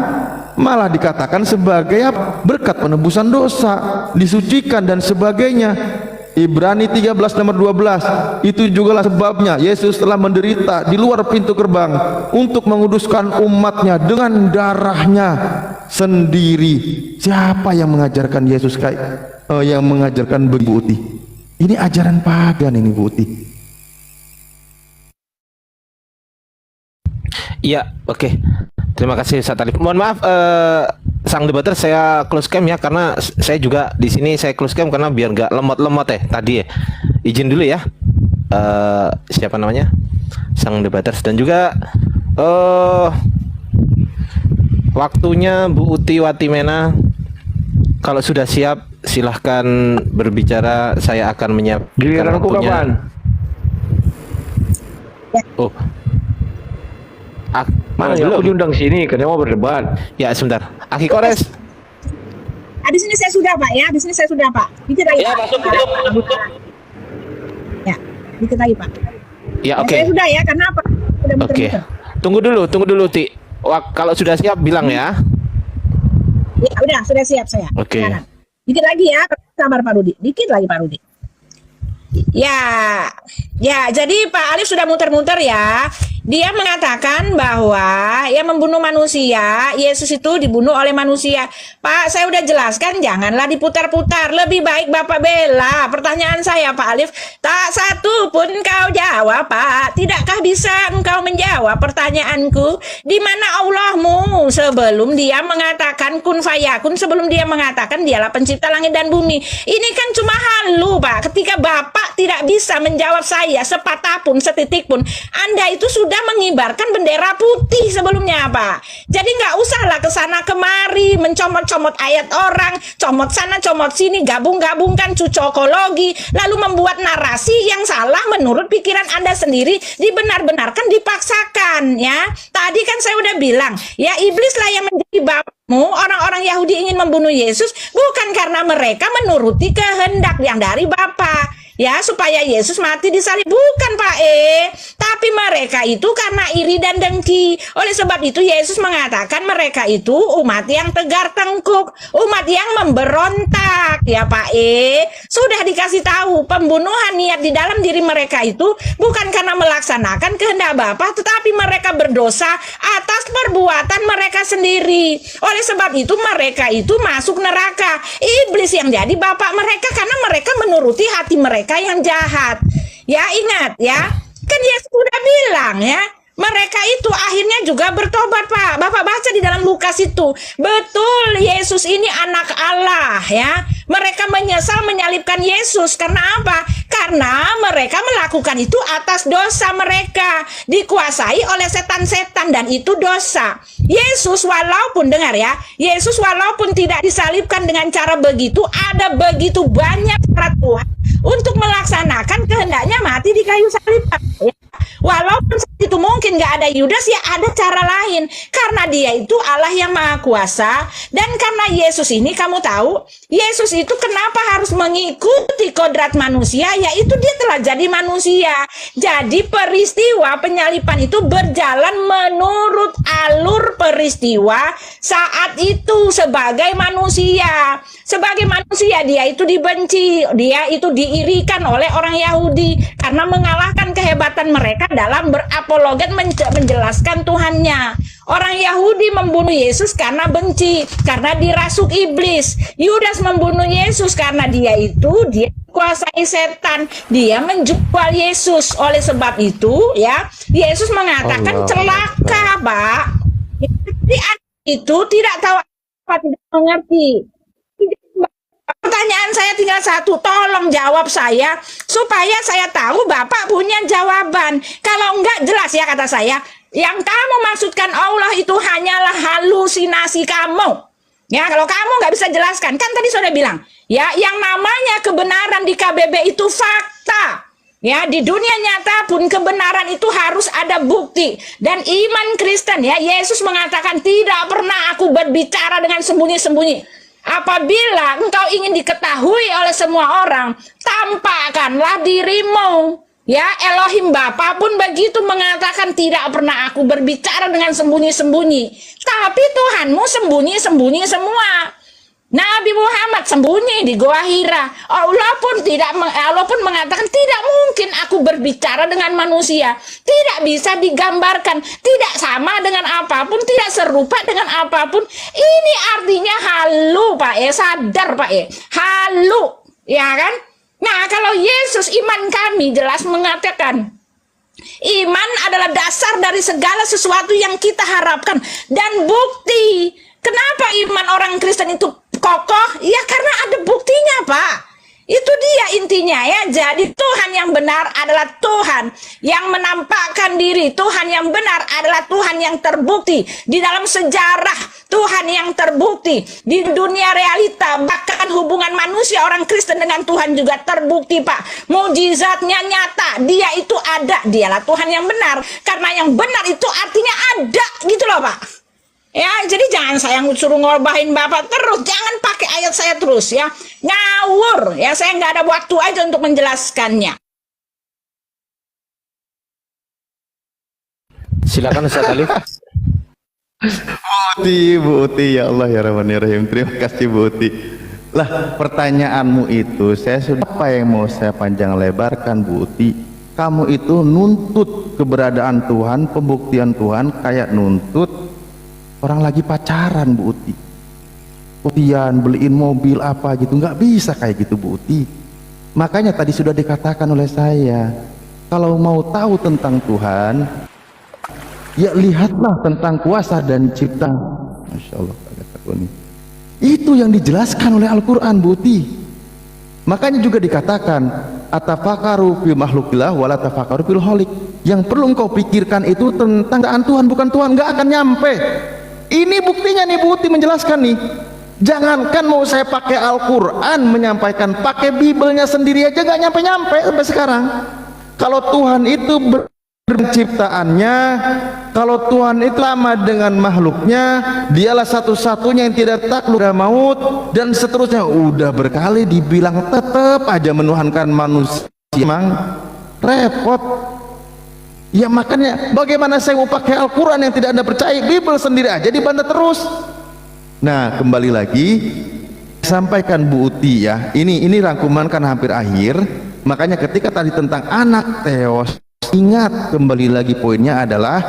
malah dikatakan sebagai berkat penebusan dosa, disucikan dan sebagainya. Ibrani 13 nomor 12. Itu jugalah sebabnya Yesus telah menderita di luar pintu gerbang untuk menguduskan umatnya dengan darahnya sendiri. Siapa yang mengajarkan Yesus yang mengajarkan Bu Uti? Ini ajaran pagan ini Bu Uti. Iya, oke. Terima kasih Ustaz Alif. Mohon maaf sang debater, saya close cam ya, karena saya juga di sini saya close cam karena biar nggak lemot-lemot tadi ya. Izin dulu ya. Siapa namanya? Sang debater, dan juga waktunya Bu Uti Watimena. Kalau sudah siap silahkan berbicara, saya akan menyiapkan Giliranku waktunya. kapan? Oh. Mana ya, aku diundang sini karena mau berdebat. Ya, sebentar. Aki Kores. Di sini saya sudah Pak ya, di sini saya sudah Pak. Dikit lagi Ya, Pak. masuk. Ya, dikit lagi Pak. Ya, oke. Saya sudah ya, karena apa? Sudah Oke. muter-muter. Tunggu dulu, Ti. Kalau sudah siap bilang ya. Ya, udah, sudah siap saya. Oke. Sekarang. Dikit lagi ya, sabar Pak Rudi. Dikit lagi Pak Rudi. Ya, jadi Pak Alif sudah muter-muter ya. Dia mengatakan bahwa yang membunuh manusia, Yesus itu dibunuh oleh manusia. Pak, saya udah jelaskan, janganlah diputar-putar. Lebih baik Bapak bela. Pertanyaan saya Pak Alif, tak satu pun kau jawab Pak. Tidakkah bisa engkau menjawab pertanyaanku? Di mana Allahmu sebelum dia mengatakan kun fayakun, sebelum dia mengatakan dialah pencipta langit dan bumi? Ini kan cuma halu Pak. Ketika Bapak tidak bisa menjawab saya sepatah pun, setitik pun, Anda itu sudah mengibarkan bendera putih sebelumnya Pak. Jadi nggak usahlah kesana kemari mencomot-comot ayat orang, comot sana comot sini, gabung-gabungkan cucokologi, lalu membuat narasi yang salah menurut pikiran Anda sendiri, dibenar-benarkan, dipaksakan ya. Tadi kan saya udah bilang ya, iblislah yang menjadi bapakmu. Orang-orang Yahudi ingin membunuh Yesus bukan karena mereka menuruti kehendak yang dari Bapa. ya supaya Yesus mati di salib. Bukan Pak tapi mereka itu karena iri dan dengki. Oleh sebab itu Yesus mengatakan mereka itu umat yang tegar tengkuk, umat yang memberontak ya Pak Sudah dikasih tahu pembunuhan niat di dalam diri mereka itu bukan karena melaksanakan kehendak Bapa, tetapi mereka berdosa atas perbuatan mereka sendiri. Oleh sebab itu mereka itu masuk neraka. Iblis yang jadi bapak mereka karena mereka menuruti hati mereka yang jahat. Ya ingat ya, kan Yesus sudah bilang ya, mereka itu akhirnya juga bertobat Pak. Bapak baca di dalam Lukas itu, betul Yesus ini anak Allah ya. Mereka menyesal menyalibkan Yesus karena apa? Karena mereka melakukan itu atas dosa mereka, dikuasai oleh setan-setan dan itu dosa. Yesus walaupun dengar ya, Yesus walaupun tidak disalibkan dengan cara begitu, ada begitu banyak cara Tuhan untuk melaksanakan kehendaknya mati di kayu salib. Walaupun saat itu mungkin gak ada Yudas, ya ada cara lain. Karena dia itu Allah yang Maha Kuasa. Dan karena Yesus ini, kamu tahu, Yesus itu kenapa harus mengikuti kodrat manusia? Yaitu dia telah jadi manusia. Jadi peristiwa penyalipan itu berjalan menurut alur peristiwa saat itu sebagai manusia. Sebagai manusia dia itu dibenci, dia itu diirikan oleh orang Yahudi karena mengalahkan kehebatan mereka dalam berapologet menjelaskan Tuhannya. Orang Yahudi membunuh Yesus karena benci, karena dirasuk iblis. Yudas membunuh Yesus karena dia kuasai setan, dia menjual Yesus. Oleh sebab itu ya, Yesus mengatakan celaka Pak. Jadi itu tidak tahu apa, tidak mengerti. Pertanyaan saya tinggal satu, tolong jawab saya supaya saya tahu Bapak punya jawaban. Kalau enggak jelas ya kata saya, yang kamu maksudkan Allah itu hanyalah halusinasi kamu. Ya, kalau kamu nggak bisa jelaskan, kan tadi sudah bilang, ya yang namanya kebenaran di KBB itu fakta. Ya, di dunia nyata pun kebenaran itu harus ada bukti. Dan iman Kristen ya, Yesus mengatakan tidak pernah aku berbicara dengan sembunyi-sembunyi. Apabila engkau ingin diketahui oleh semua orang, tampakkanlah dirimu. Ya, Elohim Bapa pun begitu mengatakan tidak pernah aku berbicara dengan sembunyi-sembunyi. Tapi Tuhanmu sembunyi-sembunyi semua. Nabi Muhammad sembunyi di Goa Hira. Allah pun mengatakan tidak mungkin aku berbicara dengan manusia. Tidak bisa digambarkan, tidak sama dengan apapun, tidak serupa dengan apapun. Ini artinya halu Pak sadar Pak halu, ya kan? Nah, kalau Yesus iman kami jelas mengatakan iman adalah dasar dari segala sesuatu yang kita harapkan dan bukti. Kenapa iman orang Kristen itu kokoh? Ya karena ada buktinya Pak. Itu dia intinya ya. Jadi Tuhan yang benar adalah Tuhan yang menampakkan diri. Tuhan yang benar adalah Tuhan yang terbukti di dalam sejarah. Tuhan yang terbukti di dunia realita. Bahkan hubungan manusia orang Kristen dengan Tuhan juga terbukti Pak. Mujizatnya nyata. Dia itu ada. Dialah Tuhan yang benar. Karena yang benar itu artinya ada gitu loh Pak. Ya, jadi jangan saya suruh ngorbahin Bapak terus. Jangan pakai ayat saya terus ya. Ngawur. Ya, saya nggak ada waktu aja untuk menjelaskannya. Silakan Ustaz Alif. Bu Uti, ya Allah ya Rahman ya Rahim. Terima kasih Bu Uti. Lah, pertanyaanmu itu saya sudah apa yang mau saya panjang lebarkan Bu Uti. Kamu itu nuntut keberadaan Tuhan, pembuktian Tuhan kayak nuntut orang lagi pacaran Bu Uti. Kemudian beliin mobil apa gitu, nggak bisa kayak gitu Bu Uti. Makanya tadi sudah dikatakan oleh saya, kalau mau tahu tentang Tuhan, ya lihatlah tentang kuasa dan cipta. Masya Allah, itu yang dijelaskan oleh Al-Quran Bu Uti. Makanya juga dikatakan atafakaru fil makhlukillah wala tafakaru fil khaliq. Yang perlu engkau pikirkan itu tentang Tuhan, bukan Tuhan, nggak akan nyampe. Ini buktinya nih Bu Uti menjelaskan nih. Jangankan mau saya pakai Al-Quran menyampaikan, pakai Bibelnya sendiri aja nggak nyampe-nyampe sampai sekarang. Kalau Tuhan itu Penciptaannya, kalau Tuhan itu sama dengan makhluknya, dialah satu-satunya yang tidak takluk dan maut dan seterusnya. Udah berkali dibilang tetap aja menuhankan manusia, emang repot ya. Makanya bagaimana saya mau pakai Al-Quran yang tidak Anda percaya, Bible sendiri aja dibantah terus. Nah, kembali lagi sampaikan Bu Uti ya, ini rangkuman kan hampir akhir. Makanya ketika tadi tentang anak Theos, ingat kembali lagi poinnya adalah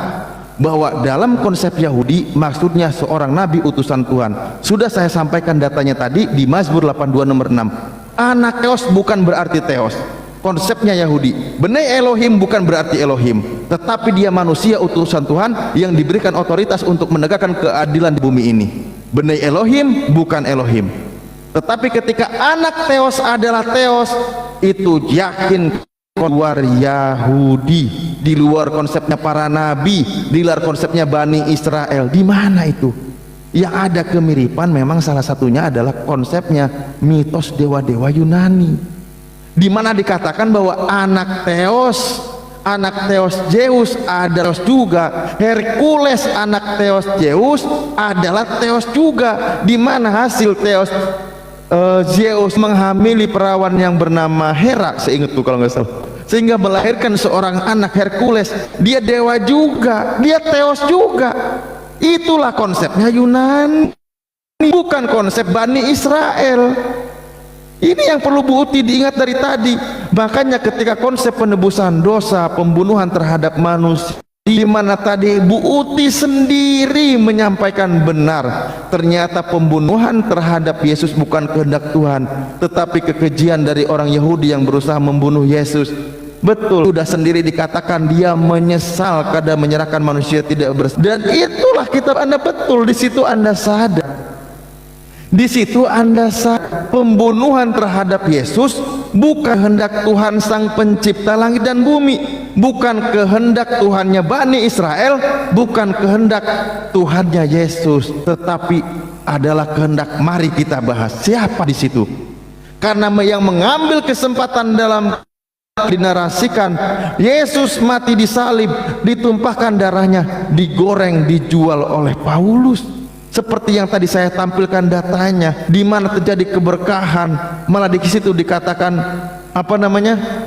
bahwa dalam konsep Yahudi maksudnya seorang nabi utusan Tuhan. Sudah saya sampaikan datanya tadi di Mazmur 82 nomor 6. Anak Theos bukan berarti Theos. Konsepnya Yahudi, Benai Elohim bukan berarti Elohim, tetapi dia manusia utusan Tuhan yang diberikan otoritas untuk menegakkan keadilan di bumi ini. Benai Elohim bukan Elohim. Tetapi ketika anak Theos adalah Theos, itu yakin luar Yahudi, di luar konsepnya para nabi, di luar konsepnya Bani Israel. Di mana itu? Yang ada kemiripan memang salah satunya adalah konsepnya mitos dewa-dewa Yunani, di mana dikatakan bahwa anak Theos Zeus adalah Theos juga, Hercules anak Theos Zeus adalah Theos juga, di mana hasil Theos Zeus menghamili perawan yang bernama Hera, seingatku kalau nggak salah, sehingga melahirkan seorang anak Hercules. Dia dewa juga, dia Theos juga. Itulah konsepnya Yunani, bukan konsep Bani Israel. Ini yang perlu Bu Uti diingat dari tadi. Makanya ketika konsep penebusan dosa, pembunuhan terhadap manusia, di mana tadi Bu Uti sendiri menyampaikan benar, ternyata pembunuhan terhadap Yesus bukan kehendak Tuhan, tetapi kekejian dari orang Yahudi yang berusaha membunuh Yesus. Betul, sudah sendiri dikatakan dia menyesal karena menyerahkan manusia tidak bersalah. Dan itulah kitab Anda, betul, di situ Anda sadar. Di situ Anda sadar pembunuhan terhadap Yesus bukan kehendak Tuhan sang pencipta langit dan bumi, bukan kehendak Tuhannya Bani Israel, bukan kehendak Tuhannya Yesus, tetapi adalah kehendak. Mari kita bahas siapa di situ. Karena yang mengambil kesempatan dalam dinarasikan Yesus mati disalib, ditumpahkan darahnya, digoreng, dijual oleh Paulus. Seperti yang tadi saya tampilkan datanya, di mana terjadi keberkahan, malah di situ dikatakan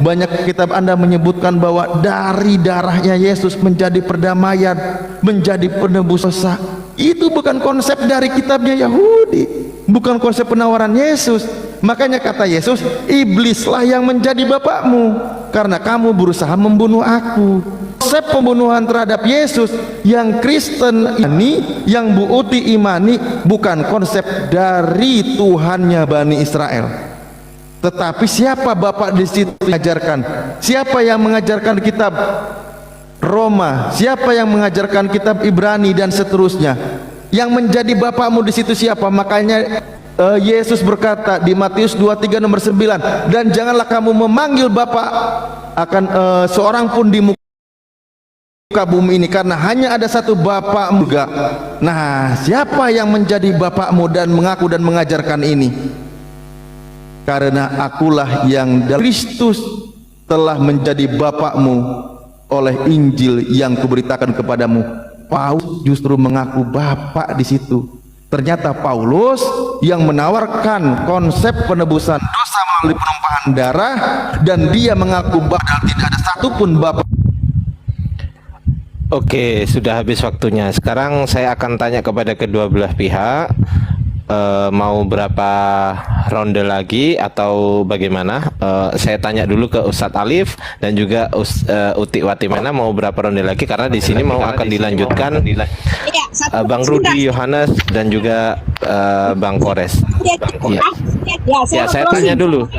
banyak kitab Anda menyebutkan bahwa dari darahnya Yesus menjadi perdamaian, menjadi penebus dosa. Itu bukan konsep dari kitabnya Yahudi, bukan konsep penawaran Yesus. Makanya kata Yesus, iblislah yang menjadi bapakmu karena kamu berusaha membunuh aku. Konsep pembunuhan terhadap Yesus yang Kristen ini, yang Bu Uti imani, bukan konsep dari Tuhannya Bani Israel. Tetapi siapa bapak di situ mengajarkan? Siapa yang mengajarkan kitab Roma? Siapa yang mengajarkan kitab Ibrani dan seterusnya? Yang menjadi bapakmu di situ siapa? Makanya Yesus berkata di Matius 23 nomor 9, dan janganlah kamu memanggil bapak akan seorang pun di muka bumi ini, karena hanya ada satu bapakmu juga. Nah, siapa yang menjadi bapakmu dan mengaku dan mengajarkan ini? Karena akulah yang Kristus telah menjadi bapakmu oleh Injil yang kuberitakan kepadamu. Paulus justru mengaku bapak di situ. Ternyata Paulus yang menawarkan konsep penebusan dosa melalui penumpahan darah, dan dia mengaku bapak, tidak ada satupun bapak. Oke, sudah habis waktunya. Sekarang saya akan tanya kepada kedua belah pihak, mau berapa ronde lagi atau bagaimana? Saya tanya dulu ke Ustadz Alif dan juga Uti Watimena, mau berapa ronde lagi, karena di sini mau akan dilanjutkan Bang Rudi Yohanes dan juga Bang Kores. Ya, saya tanya dulu.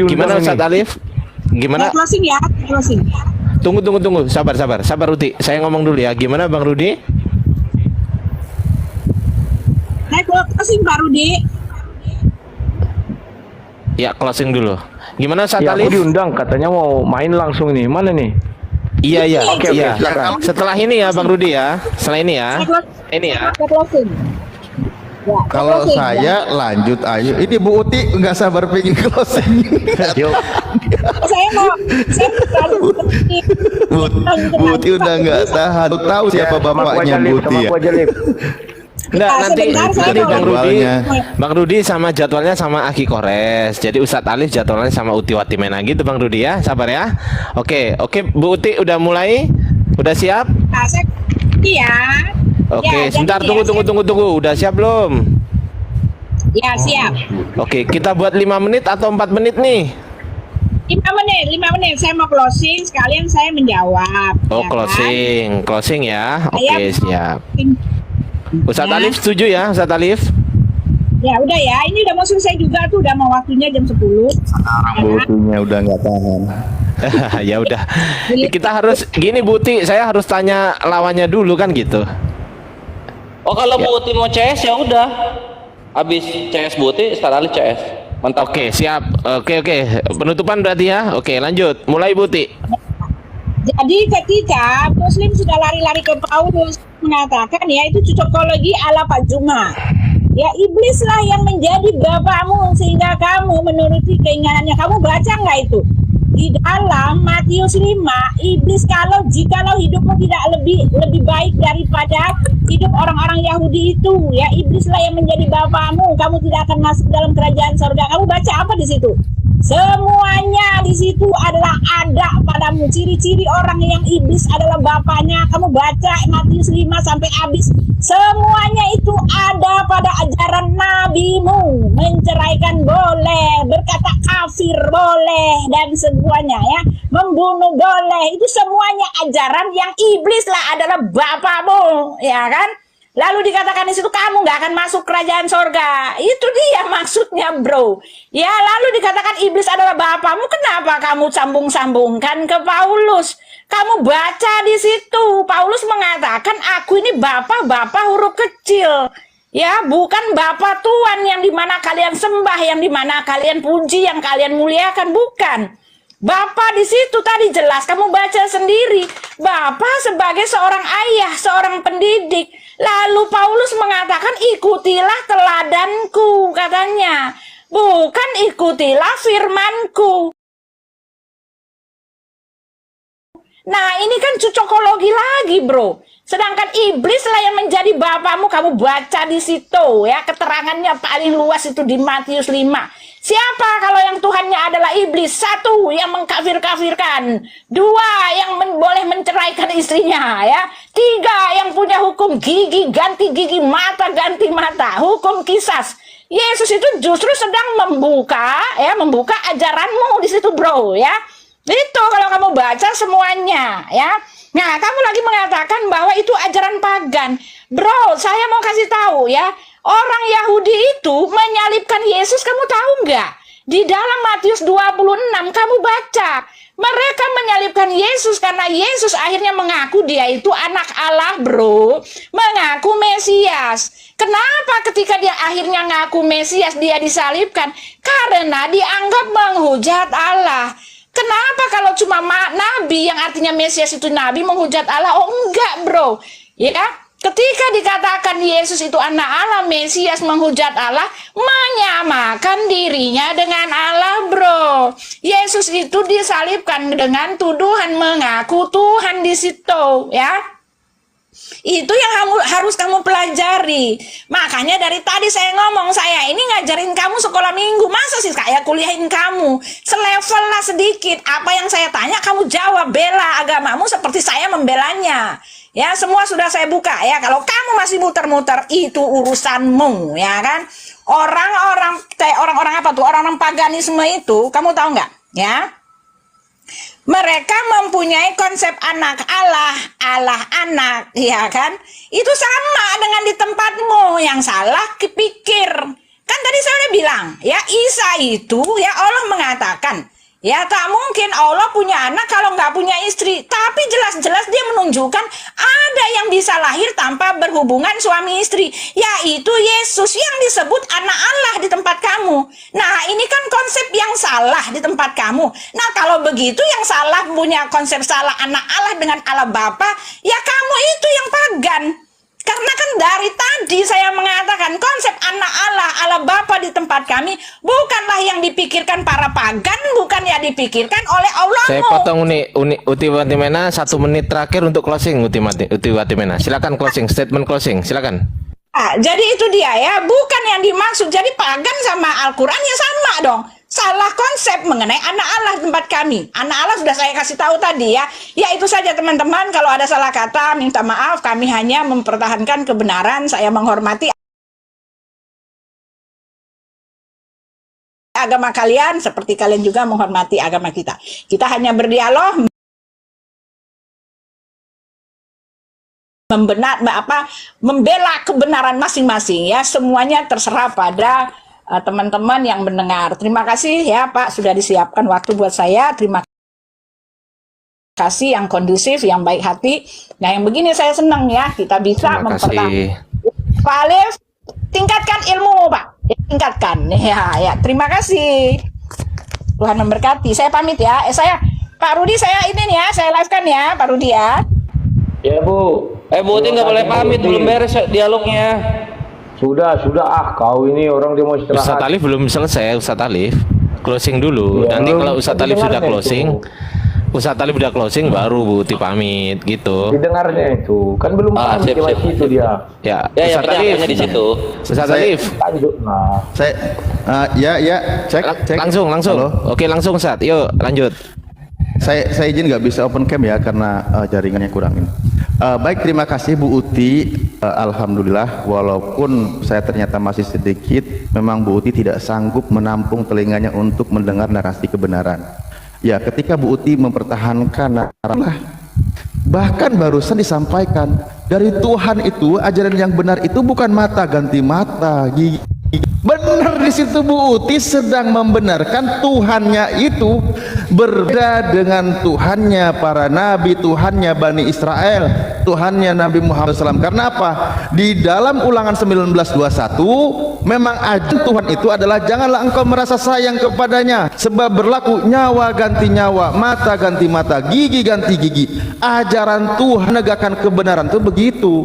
Gimana Ustadz Alif? Gimana? Closing ya, closing. Tunggu, sabar Uti, saya ngomong dulu ya. Gimana Bang Rudi? Closing Pak Rudi. Ya, closing dulu. Gimana Ustadz Ya, Alif? aku diundang, katanya mau main langsung nih. Mana nih? Iya. Oke, silakan. Setelah ini ya Bang Rudi ya. Setelah ini ya. Ini ya. Closing. Ya, Kalau closing, saya lanjut ayo. Ini Bu Uti nggak sabar pengen closing. Yuk. Saya mau Buti udah nggak tahan. Tahu siapa bapaknya Buti ya? Enggak, Ya, nanti sebentar, saya ini mau- Bang Rudi sama jadwalnya sama Aki Kores. Jadi Ustadz Alif jadwalnya sama Uti Watimena gitu Bang Rudi ya. Sabar ya. Oke, Bu Uti udah mulai? Udah siap? saya ya. Oke, Ya, sebentar jadi ya, tunggu. Udah siap belum? Ya, siap. Oke, kita buat 5 menit atau 4 menit nih? 5 menit. Saya mau closing, sekalian saya menjawab. Oh, ya kan? closing ya. Oke, Saya mau siap. Ustadz Ya. Alif setuju ya, Ustadz Alif? Ya udah ya, ini udah mau selesai juga tuh, udah mau waktunya jam 10. Butinya udah nggak tahan. Ya udah. Kita harus gini Buti, saya harus tanya lawannya dulu kan gitu. Oh, kalau Bu Uti mau CS ya udah. Habis CS Bu Uti, Ustadz Alif CS. Mantap. Oke, siap. Oke. Penutupan berarti ya. Oke, lanjut. Mulai Buti. Jadi ketika Muslim sudah lari-lari ke Paulus mengatakan ya itu cocokologi ala Pak Juma. Ya iblislah yang menjadi bapakmu sehingga kamu menuruti keinginannya. Kamu baca nggak itu? Di dalam Matius 5, iblis jikalau hidupmu tidak lebih baik daripada hidup orang-orang Yahudi itu, ya iblislah yang menjadi bapakmu, kamu tidak akan masuk dalam kerajaan surga. Kamu baca apa di situ? Semuanya di situ adalah ada padamu ciri-ciri orang yang iblis adalah bapaknya. Kamu baca Matius 5 sampai habis. Semuanya itu ada pada ajaran nabimu. Menceraikan boleh, berkata kafir boleh, dan semuanya ya. Membunuh boleh. Itu semuanya ajaran yang iblis lah adalah bapakmu, ya kan? Lalu dikatakan di situ kamu nggak akan masuk kerajaan sorga. Itu dia maksudnya, bro. Ya, lalu dikatakan iblis adalah bapakmu. Kenapa kamu sambung-sambungkan ke Paulus? Kamu baca di situ. Paulus mengatakan aku ini bapak huruf kecil. Ya, bukan Bapa Tuhan yang dimana kalian sembah, yang dimana kalian puji, yang kalian muliakan, bukan. Bapak di situ tadi jelas, kamu baca sendiri. Bapak sebagai seorang ayah, seorang pendidik. Lalu Paulus mengatakan ikutilah teladanku, katanya. Bukan ikutilah firmanku. Nah ini kan cocokologi lagi, bro. Sedangkan iblis lah yang menjadi bapakmu. Kamu baca di situ ya, keterangannya paling luas itu di Matius 5. Siapa kalau yang Tuhannya adalah iblis? 1, yang mengkafir-kafirkan. 2, yang boleh menceraikan istrinya ya. 3, yang punya hukum gigi ganti gigi, mata ganti mata, hukum kisas. Yesus itu justru sedang membuka ajaranmu di situ, bro ya. Itu kalau kamu baca semuanya ya. Nah, kamu lagi mengatakan bahwa itu ajaran pagan. Bro, saya mau kasih tahu ya. Orang Yahudi itu menyalibkan Yesus, kamu tahu nggak? Di dalam Matius 26, kamu baca. Mereka menyalibkan Yesus karena Yesus akhirnya mengaku dia itu anak Allah, bro. Mengaku Mesias. Kenapa ketika dia akhirnya ngaku Mesias, dia disalibkan? Karena dianggap menghujat Allah. Kenapa kalau cuma nabi yang artinya Mesias itu nabi menghujat Allah? Oh enggak, bro. Ya, ketika dikatakan Yesus itu anak Allah, Mesias menghujat Allah, menyamakan dirinya dengan Allah, bro. Yesus itu disalibkan dengan tuduhan mengaku Tuhan di situ, ya. Itu yang harus kamu pelajari. Makanya dari tadi saya ngomong, saya ini ngajarin kamu sekolah minggu. Masa sih kayak kuliahin kamu? Selevel lah sedikit. Apa yang saya tanya kamu jawab. Bela agamamu seperti saya membelanya. Ya, semua sudah saya buka ya. Kalau kamu masih muter-muter, itu urusanmu, ya kan? Orang-orang apa tuh? Orang-orang paganisme itu, kamu tahu nggak? Ya. Mereka mempunyai konsep anak Allah, Allah anak, ya kan? Itu sama dengan di tempatmu, yang salah kepikir. Kan tadi saya udah bilang, ya Isa itu, ya Allah mengatakan, ya tak mungkin Allah punya anak kalau nggak punya istri. Tapi jelas-jelas dia menunjukkan ada yang bisa lahir tanpa berhubungan suami istri. Yaitu Yesus yang disebut anak Allah di tempat kamu. Nah ini kan konsep yang salah di tempat kamu. Nah kalau begitu yang salah punya konsep salah anak Allah dengan Allah Bapa, ya kamu itu yang pagan. Karena kan dari tadi saya mengatakan konsep anak Allah, Allah Bapa di tempat kami bukanlah yang dipikirkan para pagan, bukan yang dipikirkan oleh Allah. Saya potong Uti Watimena 1 menit terakhir untuk closing Uti Watimena. Silakan closing, statement closing, silakan. Jadi itu dia ya, bukan yang dimaksud. Jadi pagan sama Al-Quran ya sama dong. Salah konsep mengenai anak Allah di tempat kami. Anak Allah sudah saya kasih tahu tadi ya. Ya itu saja teman-teman, kalau ada salah kata minta maaf, kami hanya mempertahankan kebenaran. Saya menghormati agama kalian seperti kalian juga menghormati agama kita. Kita hanya berdialog, membela kebenaran masing-masing ya. Semuanya terserah pada teman-teman yang mendengar. Terima kasih ya Pak, sudah disiapkan waktu buat saya. Terima kasih yang kondusif, yang baik hati. Nah yang begini saya senang ya, kita bisa mempertahankan. Pak Alif, tingkatkan ilmu Pak, tingkatkan ya. Terima kasih, Tuhan memberkati. Saya pamit ya. Pak Rudi, saya ini nih ya, saya live kan ya Pak Rudi ya. Ya Bu. Bu Uti nggak boleh pamit, belum beres dialognya. Sudah kau ini orang dia mau istirahat. Ustadz Alif belum selesai, Ustadz Alif. Closing dulu. Ya, Nanti kalau Ustadz Alif sudah closing, itu. Baru Bu Uti pamit gitu. Didengarnya itu. Kan belum pamit di situ dia. Ya, Ya, Ustadz Alif di situ. Ustadz Alif. Lanjut nah. Cek. Langsung. Halo? Oke, langsung Ustadz. Yuk, lanjut. Saya izin nggak bisa open cam ya karena jaringannya kurang ini. Baik, terima kasih Bu Uti. Alhamdulillah, walaupun saya ternyata masih sedikit, memang Bu Uti tidak sanggup menampung telinganya untuk mendengar narasi kebenaran. Ya, ketika Bu Uti mempertahankan narasi, bahkan barusan disampaikan dari Tuhan itu, ajaran yang benar itu bukan mata ganti mata, gigi. Benar di situ Bu Uti sedang membenarkan Tuhannya itu berbeda dengan Tuhannya para nabi, Tuhannya Bani Israel, Tuhannya Nabi Muhammad SAW. Karena apa? Di dalam Ulangan 19:21 memang ajaran Tuhan itu adalah janganlah engkau merasa sayang kepadanya, sebab berlaku nyawa ganti nyawa, mata ganti mata, gigi ganti gigi. Ajaran Tuhan menegakkan kebenaran itu begitu.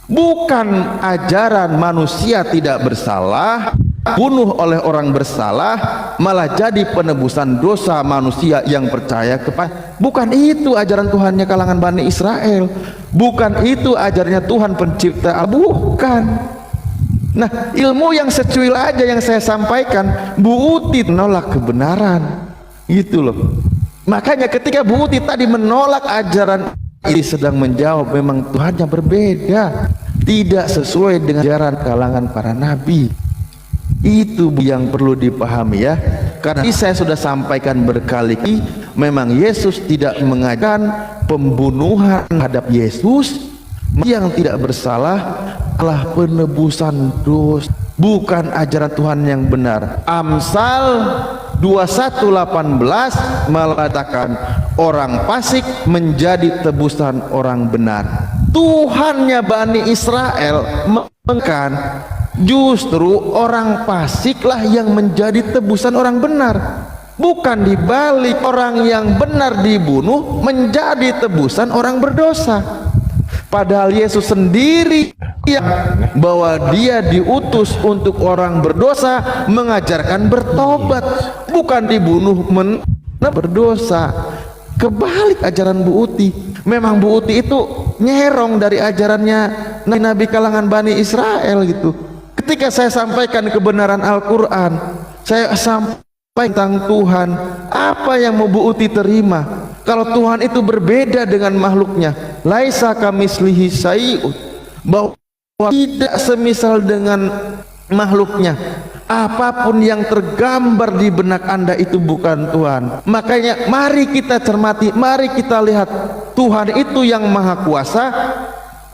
Bukan ajaran manusia tidak bersalah, bunuh oleh orang bersalah, malah jadi penebusan dosa manusia yang percaya kepada. Bukan itu ajaran Tuhannya kalangan Bani Israel. Bukan itu ajarannya Tuhan pencipta. Bukan. Nah, ilmu yang secuil aja yang saya sampaikan, Bu Uti menolak kebenaran. Gitu loh. Makanya ketika Bu Uti tadi menolak ajaran ini, sedang menjawab memang Tuhannya berbeda, tidak sesuai dengan ajaran kalangan para nabi. Itu yang perlu dipahami ya. Karena saya sudah sampaikan berkali-kali, memang Yesus tidak mengajarkan pembunuhan terhadap Yesus yang tidak bersalah, adalah penebusan dosa. Bukan ajaran Tuhan yang benar. Amsal 21:18 mengatakan orang fasik menjadi tebusan orang benar. Tuhannya Bani Israel mengatakan justru orang fasiklah yang menjadi tebusan orang benar. Bukan dibalik, orang yang benar dibunuh menjadi tebusan orang berdosa. Padahal Yesus sendiri yang bahwa dia diutus untuk orang berdosa, mengajarkan bertobat, bukan dibunuh berdosa. Kebalik ajaran Bu Uti. Memang Bu Uti itu nyerong dari ajarannya nabi kalangan Bani Israel gitu. Ketika saya sampaikan kebenaran Al-Quran, saya sampaikan tentang Tuhan, apa yang mau Bu Uti terima? Kalau Tuhan itu berbeda dengan makhluknya, laisa kamislihi syai'un, bahwa tidak semisal dengan makhluknya. Apapun yang tergambar di benak Anda itu bukan Tuhan. Makanya mari kita cermati, mari kita lihat Tuhan itu yang maha kuasa,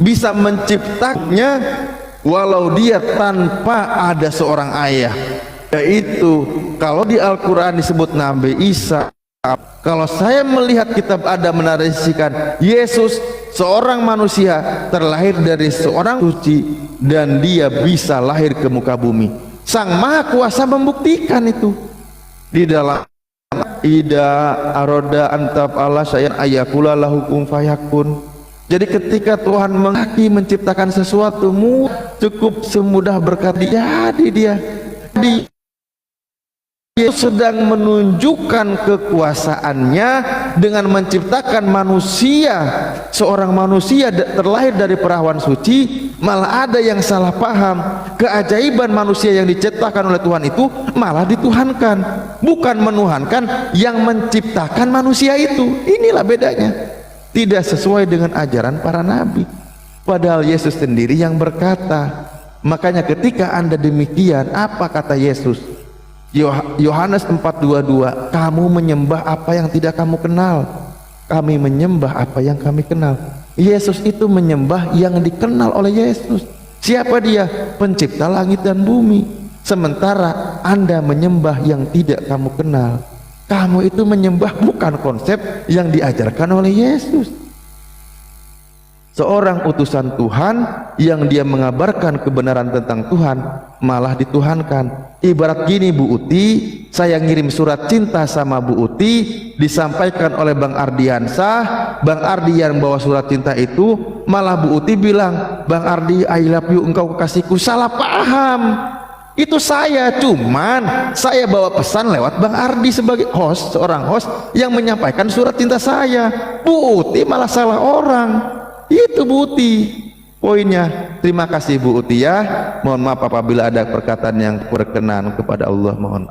bisa menciptakannya walau dia tanpa ada seorang ayah. Yaitu kalau di Al-Quran disebut Nabi Isa. Kalau saya melihat kitab ada menarasikan Yesus seorang manusia terlahir dari seorang suci dan dia bisa lahir ke muka bumi. Sang Maha Kuasa membuktikan itu di dalam ida aroda antab Allah sayyan ayakula lahu kun fayakun. Jadi ketika Tuhan menciptakan sesuatu, cukup semudah berkata jadi dia. Dia sedang menunjukkan kekuasaannya dengan menciptakan manusia. Seorang manusia terlahir dari perawan suci, malah ada yang salah paham. Keajaiban manusia yang diciptakan oleh Tuhan itu malah dituhankan, bukan menuhankan yang menciptakan manusia itu. Inilah bedanya. Tidak sesuai dengan ajaran para nabi. Padahal Yesus sendiri yang berkata. Makanya ketika Anda demikian, apa kata Yesus? Yohanes 4:22, kamu menyembah apa yang tidak kamu kenal, kami menyembah apa yang kami kenal. Yesus itu menyembah yang dikenal oleh Yesus. Siapa dia? Pencipta langit dan bumi. Sementara Anda menyembah yang tidak kamu kenal. Kamu itu menyembah bukan konsep yang diajarkan oleh Yesus. Seorang utusan Tuhan yang dia mengabarkan kebenaran tentang Tuhan malah dituhankan. Ibarat gini Bu Uti, saya ngirim surat cinta sama Bu Uti, disampaikan oleh Bang Ardiansah. Bang Ardi yang bawa surat cinta itu, malah Bu Uti bilang, Bang Ardi I love you, engkau kekasihku. Salah paham. Itu saya, cuman saya bawa pesan lewat Bang Ardi sebagai host, seorang host yang menyampaikan surat cinta saya. Bu Uti malah salah orang. Itu Bu Uti poinnya. Terima kasih Bu Uti ya. Mohon maaf apabila ada perkataan yang berkenan kepada Allah, mohon